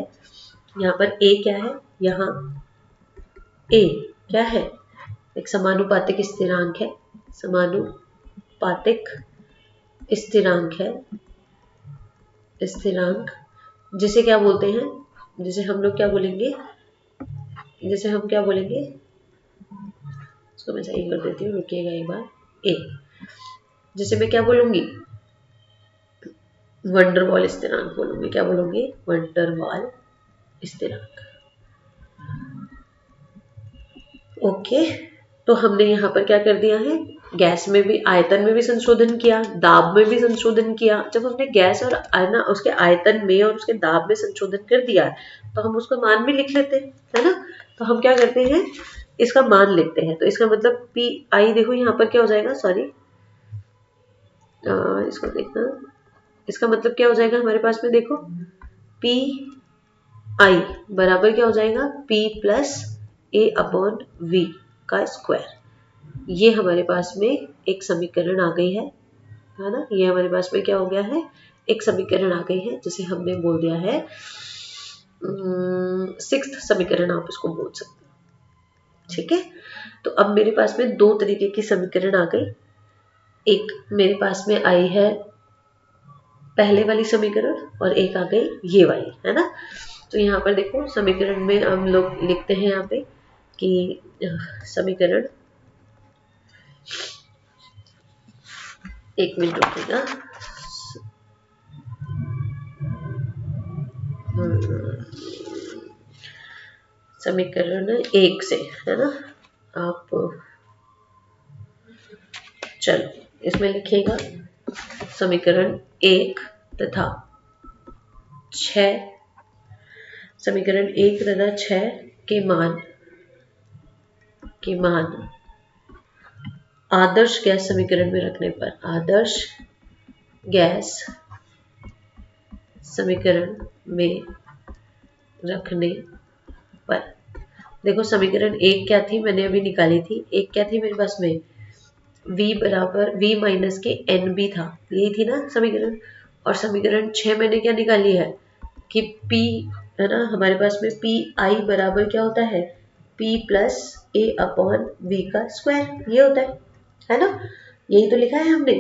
यहाँ पर ए क्या है, यहाँ ए क्या है, एक समानुपातिक स्थिरांक है, समानुपातिक स्थिरांक है, स्थिरांक जिसे क्या बोलते हैं, जिसे हम लोग क्या बोलेंगे, जिसे हम क्या बोलेंगे, इसको मैं सही कर देती हूँ, रुकिएगा एक बार। ए जिसे मैं क्या बोलूंगी, वंडरवॉल स्थिरांक बोलूंगी। क्या बोलूंगी, वंडरवॉल स्थिरांक। ओके, तो हमने यहाँ पर क्या कर दिया है, गैस में भी आयतन में भी संशोधन किया, दाब में भी संशोधन किया। जब हमने गैस और ना उसके आयतन में और उसके दाब में संशोधन कर दिया तो हम उसका मान भी लिख लेते हैं, है ना। तो हम क्या करते हैं, इसका मान लिखते हैं। तो इसका मतलब पी आई, देखो यहाँ पर क्या हो जाएगा, सॉरी इसको देखना, इसका मतलब क्या हो जाएगा हमारे पास में, देखो पी आई बराबर क्या हो जाएगा, p plus A upon we का स्क्वायर। ये हमारे पास में एक समीकरण आ गई है ना। ये हमारे पास में क्या हो गया है, एक समीकरण आ गई है, जिसे हमने बोल दिया है 6th समीकरण, आप इसको बोल सकते हो, ठीक है। तो अब मेरे पास में 2 तरीके की समीकरण आ गई। एक मेरे पास में आई है पहले वाली समीकरण और एक आ गई ये वाली, है ना। तो यहाँ पर देखो समीकरण में हम लोग लिखते हैं यहाँ पे कि समीकरण, एक मिनट रुकिएगा, समीकरण 1 से, है ना। आप चलो इसमें लिखिएगा समीकरण 1 तथा 6, समीकरण 1 तथा 6 के मान आदर्श गैस समीकरण में रखने पर, आदर्श गैस समीकरण में रखने पर, देखो समीकरण 1 क्या थी, मैंने अभी निकाली थी। एक क्या थी मेरे पास में, v बराबर v माइनस के एन बी था, यही थी ना समीकरण। और समीकरण 6 मैंने क्या निकाली है कि p, है ना, हमारे पास में पी आई बराबर क्या होता है, p plus A upon we का स्क्वायर, ये होता है ना। यही तो लिखा है हमने।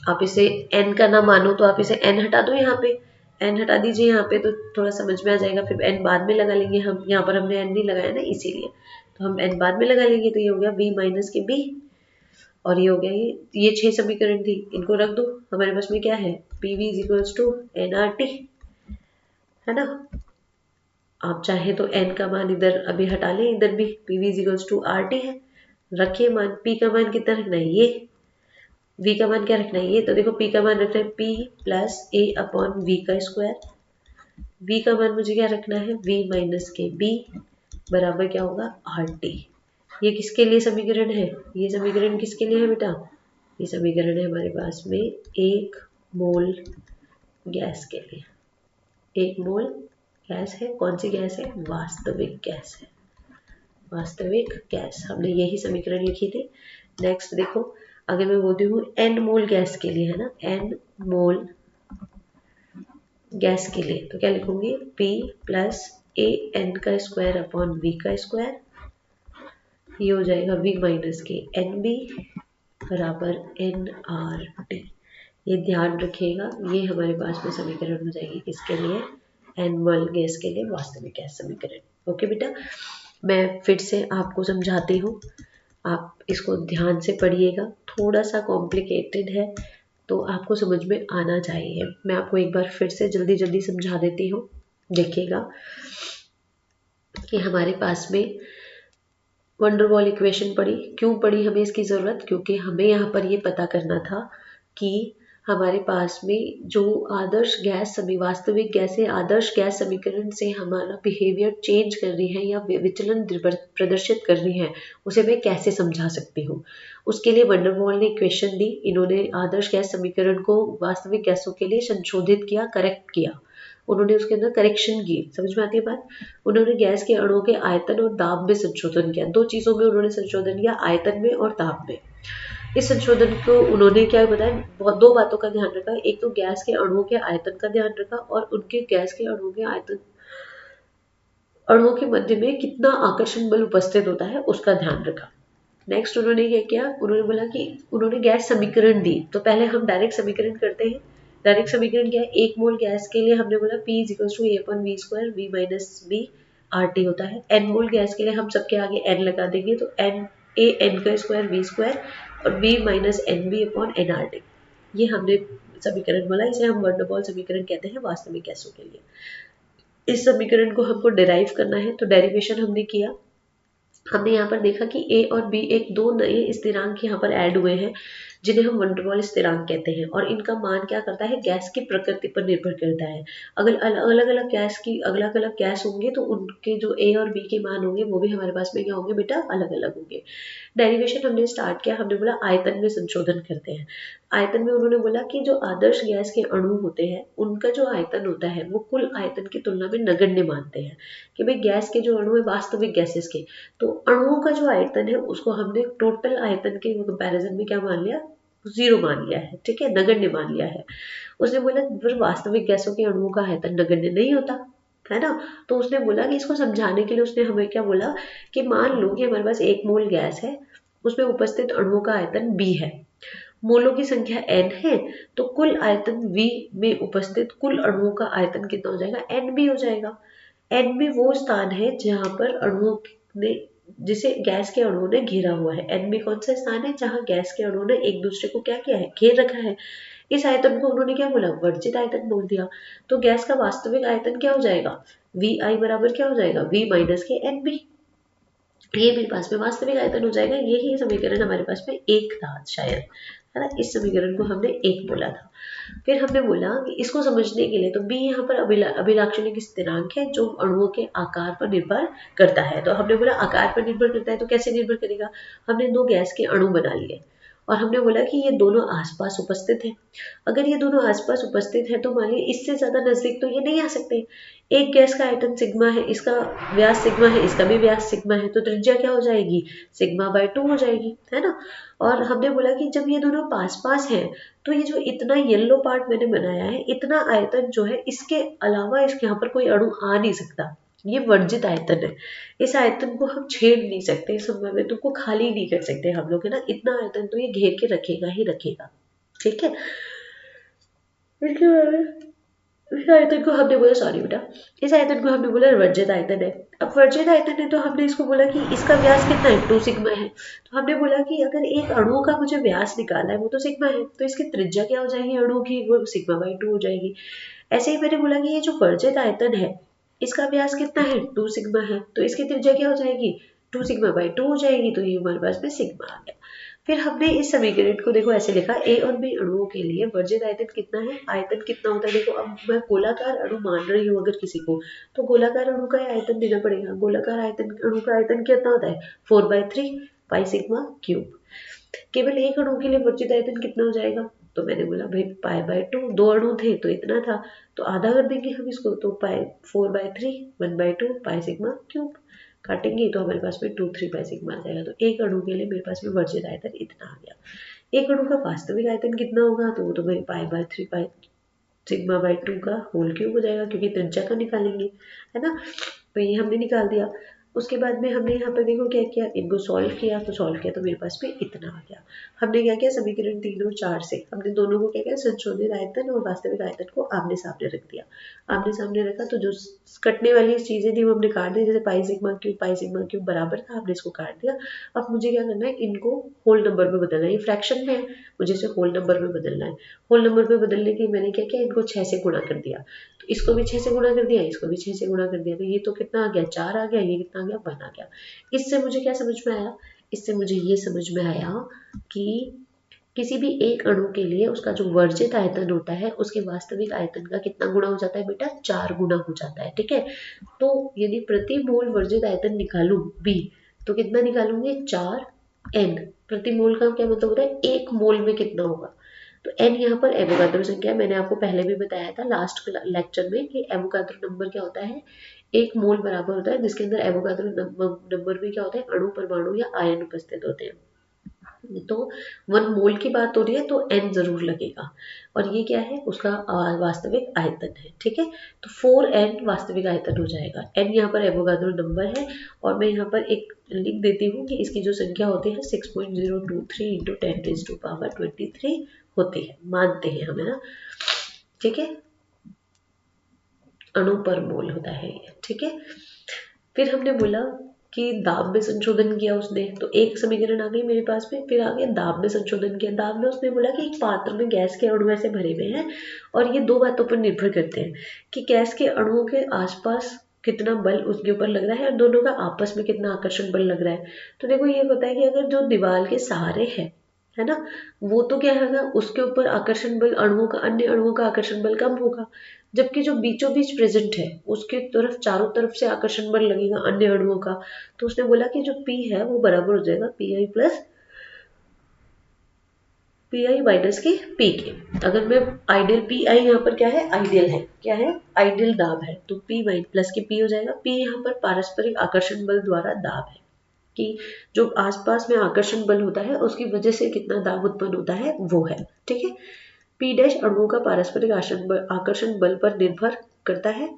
आप इसे n का ना मानो तो आप इसे n हटा दो, यहाँ पे n हटा दीजिए यहाँ पे, तो थोड़ा समझ में आ जाएगा। फिर n बाद में लगा लेंगे हम, यहाँ पर हमने n नहीं लगाया ना इसीलिए, तो हम n बाद में लगा लेंगे। तो ये हो गया v माइनस के b, और ये हो गया ये 6 समीकरण थी, इनको रख दो। हमारे पास में क्या है, p we is equals to n r T, है ना। आप चाहे तो n का मान इधर अभी हटा लें, इधर भी P we is equals to R T है, रखिए मान। p का मान कितना रखना है, ये v का मान क्या रखना है, ये तो देखो p का मान रखना है p plus A upon we का स्क्वायर। v का मान मुझे क्या रखना है, v माइनस के b बराबर क्या होगा, आर टी। ये किसके लिए समीकरण है, ये समीकरण किसके लिए है बेटा, ये समीकरण है हमारे पास में 1 मोल गैस के लिए। 1 मोल गैस है, कौन सी गैस है, वास्तविक गैस है, वास्तविक गैस। हमने यही समीकरण लिखी थी। नेक्स्ट देखो, अगर मैं बोलती हूँ n मोल गैस के लिए, है ना, n मोल गैस के लिए, तो क्या लिखूंगी, p प्लस ए एन का स्क्वायर अपॉन वी का स्क्वायर। ये हो जाएगा v माइनस के एन बी बराबर एन आर टी। ये ध्यान रखिएगा, ये हमारे पास में समीकरण हो जाएगी किसके लिए, एनुअल गैस के लिए वास्तविक गैस समीकरण। ओके बेटा, मैं फिर से आपको समझाती हूँ, आप इसको ध्यान से पढ़िएगा, थोड़ा सा कॉम्प्लिकेटेड है तो आपको समझ में आना चाहिए। मैं आपको एक बार फिर से जल्दी जल्दी समझा देती हूँ। देखिएगा कि हमारे पास में वंडरवॉल इक्वेशन पढ़ी, क्यों पढ़ी हमें इसकी ज़रूरत, क्योंकि हमें यहाँ पर ये पता करना था कि हमारे पास में जो आदर्श गैस वास्तविक गैसें आदर्श गैस समीकरण से हमारा बिहेवियर चेंज कर रही है या विचलन प्रदर्शित कर रही है, उसे मैं कैसे समझा सकती हूँ। उसके लिए वंडरवॉल ने इक्वेशन दी, इन्होंने आदर्श गैस समीकरण को वास्तविक गैसों के लिए संशोधित किया, करेक्ट किया, उन्होंने उसके अंदर करेक्शन की। समझ में आती है बात। उन्होंने गैस के अणुओं के आयतन और दाब में संशोधन किया, दो चीज़ों में उन्होंने संशोधन किया, आयतन में और दाब में। इस संशोधन को उन्होंने क्या बताया, बहुत दो बातों का ध्यान रखा, एक तो गैस के अणुओं के आयतन का ध्यान रखा और उनके गैस के अणुओं के आयतन अणुओं के मध्य में कितना आकर्षण बल उपस्थित होता है उसका ध्यान रखा। नेक्स्ट उन्होंने क्या किया, उन्होंने बोला कि उन्होंने गैस समीकरण दी, तो पहले हम डायरेक्ट समीकरण करते हैं। डायरेक्ट समीकरण क्या है, एक मोल गैस के लिए हमने बोला P = A/V², V - V RT होता है। n मोल गैस के लिए हम सबके आगे n लगा देंगे, तो n A n का स्क्वायर V² और V - NV/nRT, ये हमने समीकरण बोला, इसे हम वंडरवॉल समीकरण कहते हैं वास्तविक गैसों के लिए। इस समीकरण को हमको डेराइव करना है, तो डेरिवेशन हमने किया। हमने यहाँ पर देखा कि ए और बी एक दो नए स्थिरांक यहाँ पर ऐड हुए हैं जिन्हें हम वंडरवॉल स्थिरांक कहते हैं, और इनका मान क्या करता है, गैस की प्रकृति पर निर्भर करता है। अगर अलग अलग गैस होंगे तो उनके जो ए और बी के मान होंगे वो भी हमारे पास में क्या होंगे बेटा, अलग अलग होंगे। डेरिवेशन हमने स्टार्ट किया, हमने बोला आयतन में संशोधन करते हैं। आयतन में उन्होंने बोला कि जो आदर्श गैस के अणु होते हैं उनका जो आयतन होता है वो कुल आयतन की तुलना में नगण्य मानते हैं, कि भाई गैस के जो अणु है वास्तविक गैसेस के, तो अणुओं का जो आयतन है उसको हमने टोटल आयतन के कंपैरिजन में क्या मान लिया, जीरो मान लिया है, ठीक है, नगण्य मान लिया है। उसने बोला फिर वास्तविक गैसों के अणुओं का आयतन नगण्य नहीं होता है ना, तो उसने बोला कि इसको समझाने के लिए उसने हमें क्या बोला कि मान लो कि हमारे पास एक मोल गैस है, उसमें उपस्थित अणुओं का आयतन B है, मोलों की संख्या n है, तो कुल आयतन V में उपस्थित कुल अणुओं का आयतन कितना हो जाएगा, Nb हो जाएगा। Nb वो स्थान है जहां पर अणुओं ने जिसे गैस के अणुओं ने घेरा हुआ है। Nb कौन सा स्थान है जहां गैस के अणुओं ने एक दूसरे को क्या किया है, घेर रखा है। इस आयतन को उन्होंने क्या बोला, वर्जित आयतन बोल दिया। तो गैस का वास्तविक आयतन क्या हो जाएगा, Vi बराबर क्या हो जाएगा, V - के Nb, ये मेरे पास में वास्तविक आयतन हो जाएगा। यही समीकरण हमारे पास में एक था शायद, है ना, इस समीकरण को हमने एक बोला था। फिर हमने बोला कि इसको समझने के लिए तो B यहाँ पर अभिलाक्षणिक स्थिरांक है जो अणुओं के आकार पर निर्भर करता है। तो हमने बोला आकार पर निर्भर करता है, तो कैसे निर्भर करेगा, हमने दो गैस के अणु बना लिए और हमने बोला कि ये दोनों आसपास उपस्थित हैं। अगर ये दोनों आसपास उपस्थित है तो मान लीजिए इससे ज़्यादा नजदीक तो ये नहीं आ सकते। एक गैस का आयतन सिग्मा है, इसका व्यास सिग्मा है, इसका भी व्यास सिग्मा है, तो त्रिज्या क्या हो जाएगी, σ/2 हो जाएगी, है ना। और हमने बोला कि जब ये दोनों पास पास हैं तो ये जो इतना येलो पार्ट मैंने बनाया है, इतना आयतन जो है, इसके अलावा इसके यहाँ पर कोई अणु आ नहीं सकता, ये वर्जित आयतन है। इस आयतन को हम छेड़ नहीं सकते, इस आयतन को खाली नहीं कर सकते हम लोग, है ना, इतना आयतन तो ये घेर के रखेगा ही रखेगा, ठीक है। इसके बाद इस आयतन को हमने बोला, सॉरी बेटा, इस आयतन को हमने बोला वर्जित आयतन है। अब वर्जित आयतन है तो हमने इसको बोला कि इसका व्यास कितना है, 2 सिग्मा है। तो हमने बोला कि अगर एक अणु का मुझे व्यास निकालना है वो तो सिग्मा है, तो इसकी त्रिज्या क्या हो जाएगी अणु की, वो σ/2 हो जाएगी। ऐसे ही मैंने बोला कि ये जो वर्जित आयतन है इसका व्यास कितना है, 2 सिग्मा है, तो इसकी त्रिज्या क्या हो जाएगी, 2 σ/2 हो जाएगी, तो ये हमारे पास में सिग्मा आ गया। फिर हमने इस समीकरण को देखो ऐसे लिखा, ए और बी अणुओं के लिए वर्जित आयतन कितना है, आयतन कितना होता है। देखो अब मैं गोलाकार अणु मान रही हूँ अगर किसी को, तो गोलाकार अणु का आयतन देना पड़ेगा। गोलाकार आयतन अणु का आयतन कितना होता है, 4/3 πσ³। केवल एक अणु के लिए वर्जित आयतन कितना हो जाएगा, तो मैंने बोला भाई π/2, दो अणु थे तो इतना था, तो आधा कर देंगे हम इसको, तो 4/3 1/2 πσ³ काटेंगे तो हमारे पास में 2/3 πσ आ जाएगा। तो एक अणु के लिए मेरे पास में वर्जित आयतन इतना आ गया। एक अणु का वास्तविक आयतन कितना होगा, तो वो तो भाई π/3 πσ/2 का होल क्यूब हो जाएगा, क्योंकि त्रिज्या का निकालेंगे, है ना। तो ये हमने निकाल दिया। उसके बाद में हमने यहाँ पर देखो क्या किया, इनको सॉल्व किया, तो सॉल्व किया तो मेरे पास में इतना आ गया। हमने क्या किया, समीकरण 3 और 4 से हमने दोनों को क्या किया, संशोधित आयतन और वास्तविक आयतन को आमने सामने रख दिया। आमने सामने रखा तो जो कटने वाली चीजें थी वो हमने काट दी, जैसे पाई सिग्मा क्यूब बराबर था, हमने इसको काट दिया। अब मुझे क्या करना है, इनको होल नंबर में बदलना है। ये फ्रैक्शन में है, मुझे इसे होल नंबर में बदलना है। होल नंबर में बदलने के लिए मैंने क्या किया, इनको 6 से गुणा कर दिया। तो इसको भी 6 से गुणा कर दिया, इसको भी 6 से गुणा कर दिया, तो ये तो कितना आ गया, 4 आ गया, ये कितना आ गया, 1 आ गया। इससे मुझे क्या समझ में आया, इससे मुझे ये समझ में आया कि किसी भी एक अणु के लिए उसका जो वर्जित आयतन होता है उसके वास्तविक आयतन का कितना गुणा हो जाता है बेटा, 4 गुना हो जाता है। ठीक है, तो यदि प्रति मोल वर्जित आयतन निकालूं बी, तो कितना निकालूंगी, 4n। प्रति मोल का क्या मतलब होता है, एक मोल में कितना होगा, तो n यहाँ पर एवोगाद्रो संख्या है। मैंने आपको पहले भी बताया था लास्ट लेक्चर में कि एवोगाद्रो नंबर क्या होता है, एक मोल बराबर होता है जिसके अंदर एवोगाद्रो नंबर भी क्या होता है, अणु परमाणु या आयन उपस्थित होते हैं। तो 1 मोल की बात हो रही है तो n जरूर लगेगा, और ये क्या है, उसका वास्तविक आयतन है। ठीक है, तो 4n वास्तविक आयतन हो जाएगा। n यहाँ पर एवोगाद्रो नंबर है, और मैं यहाँ पर एक लिख देती हूँ कि इसकी जो संख्या होती है 6.023 इंटू 10⁻23 होती है, मानते हैं हमें ना। ठीक है, अणु पर मोल होता है ये। ठीक है, फिर हमने बोला कि दाब में संशोधन किया उसने, तो एक समीकरण आ गई मेरे पास में। फिर आ गया दाब में संशोधन किया। दाब में उसने बोला कि एक पात्र में गैस के अणु ऐसे भरे हुए हैं, और ये दो बातों पर निर्भर करते हैं कि गैस के अणुओं के आसपास कितना बल उसके ऊपर लग रहा है और दोनों का आपस में कितना आकर्षण बल लग रहा है। तो देखो ये होता है कि अगर जो दीवार के सहारे है ना, वो तो क्या है, उसके ऊपर आकर्षण बल अणुओं का, अन्य अणुओं का आकर्षण बल कम होगा, जबकि जो बीचों बीच प्रेजेंट है उसके तरफ चारों तरफ से आकर्षण बल लगेगा अन्य अणुओं का। तो उसने बोला कि जो P है वो बराबर हो जाएगा पी आई माइनस के P के। अगर मैं आइडियल PI यहाँ पर क्या है, आइडियल है, क्या है, आइडियल दाब है, तो P प्लस के P हो जाएगा। P यहाँ पर पारस्परिक आकर्षण बल द्वारा दाब है, कि जो आसपास में आकर्षण बल होता है उसकी वजह से कितना दाब उत्पन्न होता है वो है। ठीक है, P डैश अणुओं का पारस्परिक आकर्षण बल पर निर्भर करता है।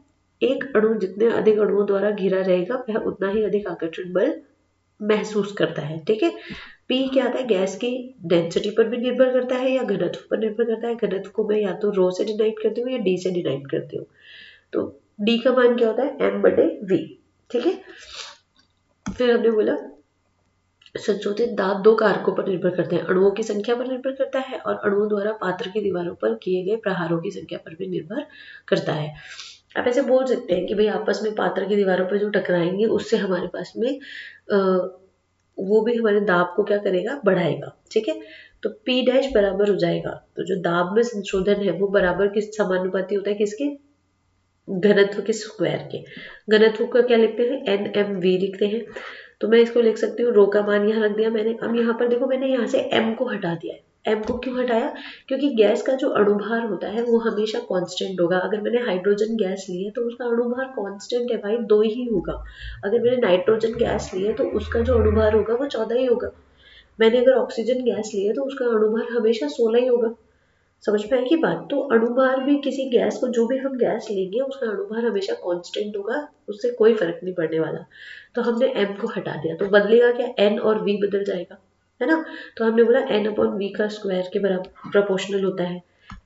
एक अणु जितने अधिक अणुओं द्वारा घिरा रहेगा वह उतना ही अधिक आकर्षण बल महसूस करता है। ठीक है, P क्या आता है, गैस की डेंसिटी पर भी निर्भर करता है या घनत्व पर निर्भर करता है। घनत्व को मैं या तो रो से डिनाइट करती हूँ या D से डिनाइट करती हूँ। तो D का मान क्या होता है, M/V। ठीक है, फिर हमने बोला संशोधित दाब दो कारकों पर निर्भर करते हैं, अणुओं की संख्या पर निर्भर करता है और अणुओं द्वारा पात्र की दीवारों पर किए गए प्रहारों की संख्या पर भी निर्भर करता है। आप ऐसे बोल सकते हैं कि भाई आपस में पात्र की दीवारों पर जो टकराएंगे उससे हमारे पास में वो भी हमारे दाब को क्या करेगा, बढ़ाएगा। ठीक है, तो P डैश बराबर हो जाएगा, तो जो दाब में संशोधन है वो बराबर किस समानुपाती होता है, किसके, घनत्व के स्क्वायर के। घनत्व का क्या लिखते हैं, NMV लिखते हैं। तो मैं इसको लिख सकती हूँ, रो का मान यहाँ रख दिया मैंने। अब यहाँ पर देखो मैंने यहाँ से m को हटा दिया है। m को क्यों हटाया, क्योंकि गैस का जो अणुभार होता है वो हमेशा कांस्टेंट होगा। अगर मैंने हाइड्रोजन गैस ली है तो उसका अणुभार कांस्टेंट है भाई, 2 ही होगा। अगर मैंने नाइट्रोजन गैस ली है तो उसका जो अणुभार होगा वो 14 ही होगा। मैंने अगर ऑक्सीजन गैस ली है तो उसका अणुभार हमेशा 16 ही होगा। समझ में आएगी बात। तो अणुभार भी किसी गैस को, जो भी हम गैस लेंगे उसका अणुभार हमेशा कांस्टेंट होगा, उससे कोई फर्क नहीं पड़ने वाला। तो हमने m को हटा दिया तो बदलेगा क्या, n और v बदल जाएगा, है ना। तो हमने बोला n/v का स्क्वायर के बराबर प्रोपोर्शनल होता है।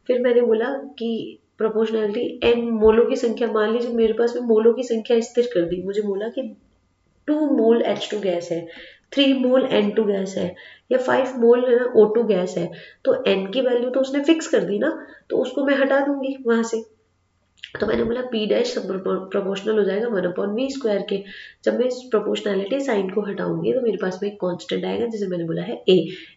फिर मैंने बोला कि प्रोपोर्शनैलिटी n मोलों की संख्या, मान लीजिए मेरे पास में मोलों की संख्या स्थिर कर दी, मुझे बोला कि 2 मोल H2 गैस है, 3 मोल N2 गैस है, या 5 मोल O2 गैस है, तो N की वैल्यू तो उसने फिक्स कर दी ना, तो उसको मैं हटा दूंगी वहां से। तो मैंने बोला P डैश प्रोपोर्शनल हो जाएगा 1/v स्क्वायर के। जब मैं इस प्रोपोर्शनैलिटी साइन को हटाऊंगी तो मेरे पास में एक कांस्टेंट आएगा जिसे मैंने बोला है A।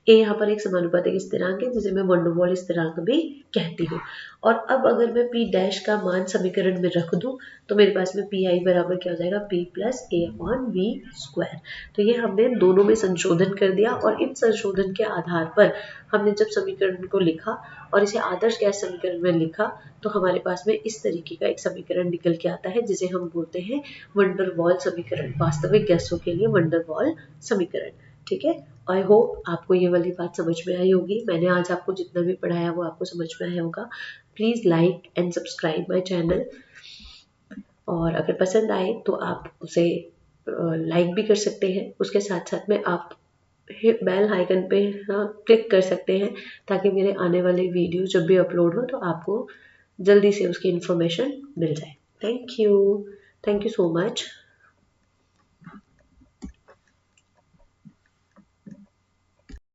यहाँ पर एक समानुपातिक स्थिरांक है जिसे मैं वन डर वाल स्थिरांक भी कहती हूँ। और अब अगर मैं P डैश का मान समीकरण में रख दूं तो मेरे पास में PI बराबर क्या हो जाएगा, P प्लस A/v स्क्वायर। तो ये हमने दोनों में संशोधन कर दिया, और इन संशोधन के आधार पर हमने जब समीकरण को लिखा और इसे आदर्श गैस समीकरण में लिखा तो हमारे पास में इस तरीके का एक समीकरण निकल के आता है जिसे हम बोलते हैं वन डर वाल समीकरण, वास्तविक गैसों के लिए वन डर वाल समीकरण। ठीक है, आई होप आपको ये वाली बात समझ में आई होगी। मैंने आज आपको जितना भी पढ़ाया वो आपको समझ में आया होगा। Please like and subscribe my channel, और अगर पसंद आए तो आप उसे लाइक भी कर सकते हैं। उसके साथ साथ में आप बेल आइकन पे क्लिक कर सकते हैं, ताकि मेरे आने वाले वीडियो जब भी अपलोड हो तो आपको जल्दी से उसकी इन्फॉर्मेशन मिल जाए। Thank you so much.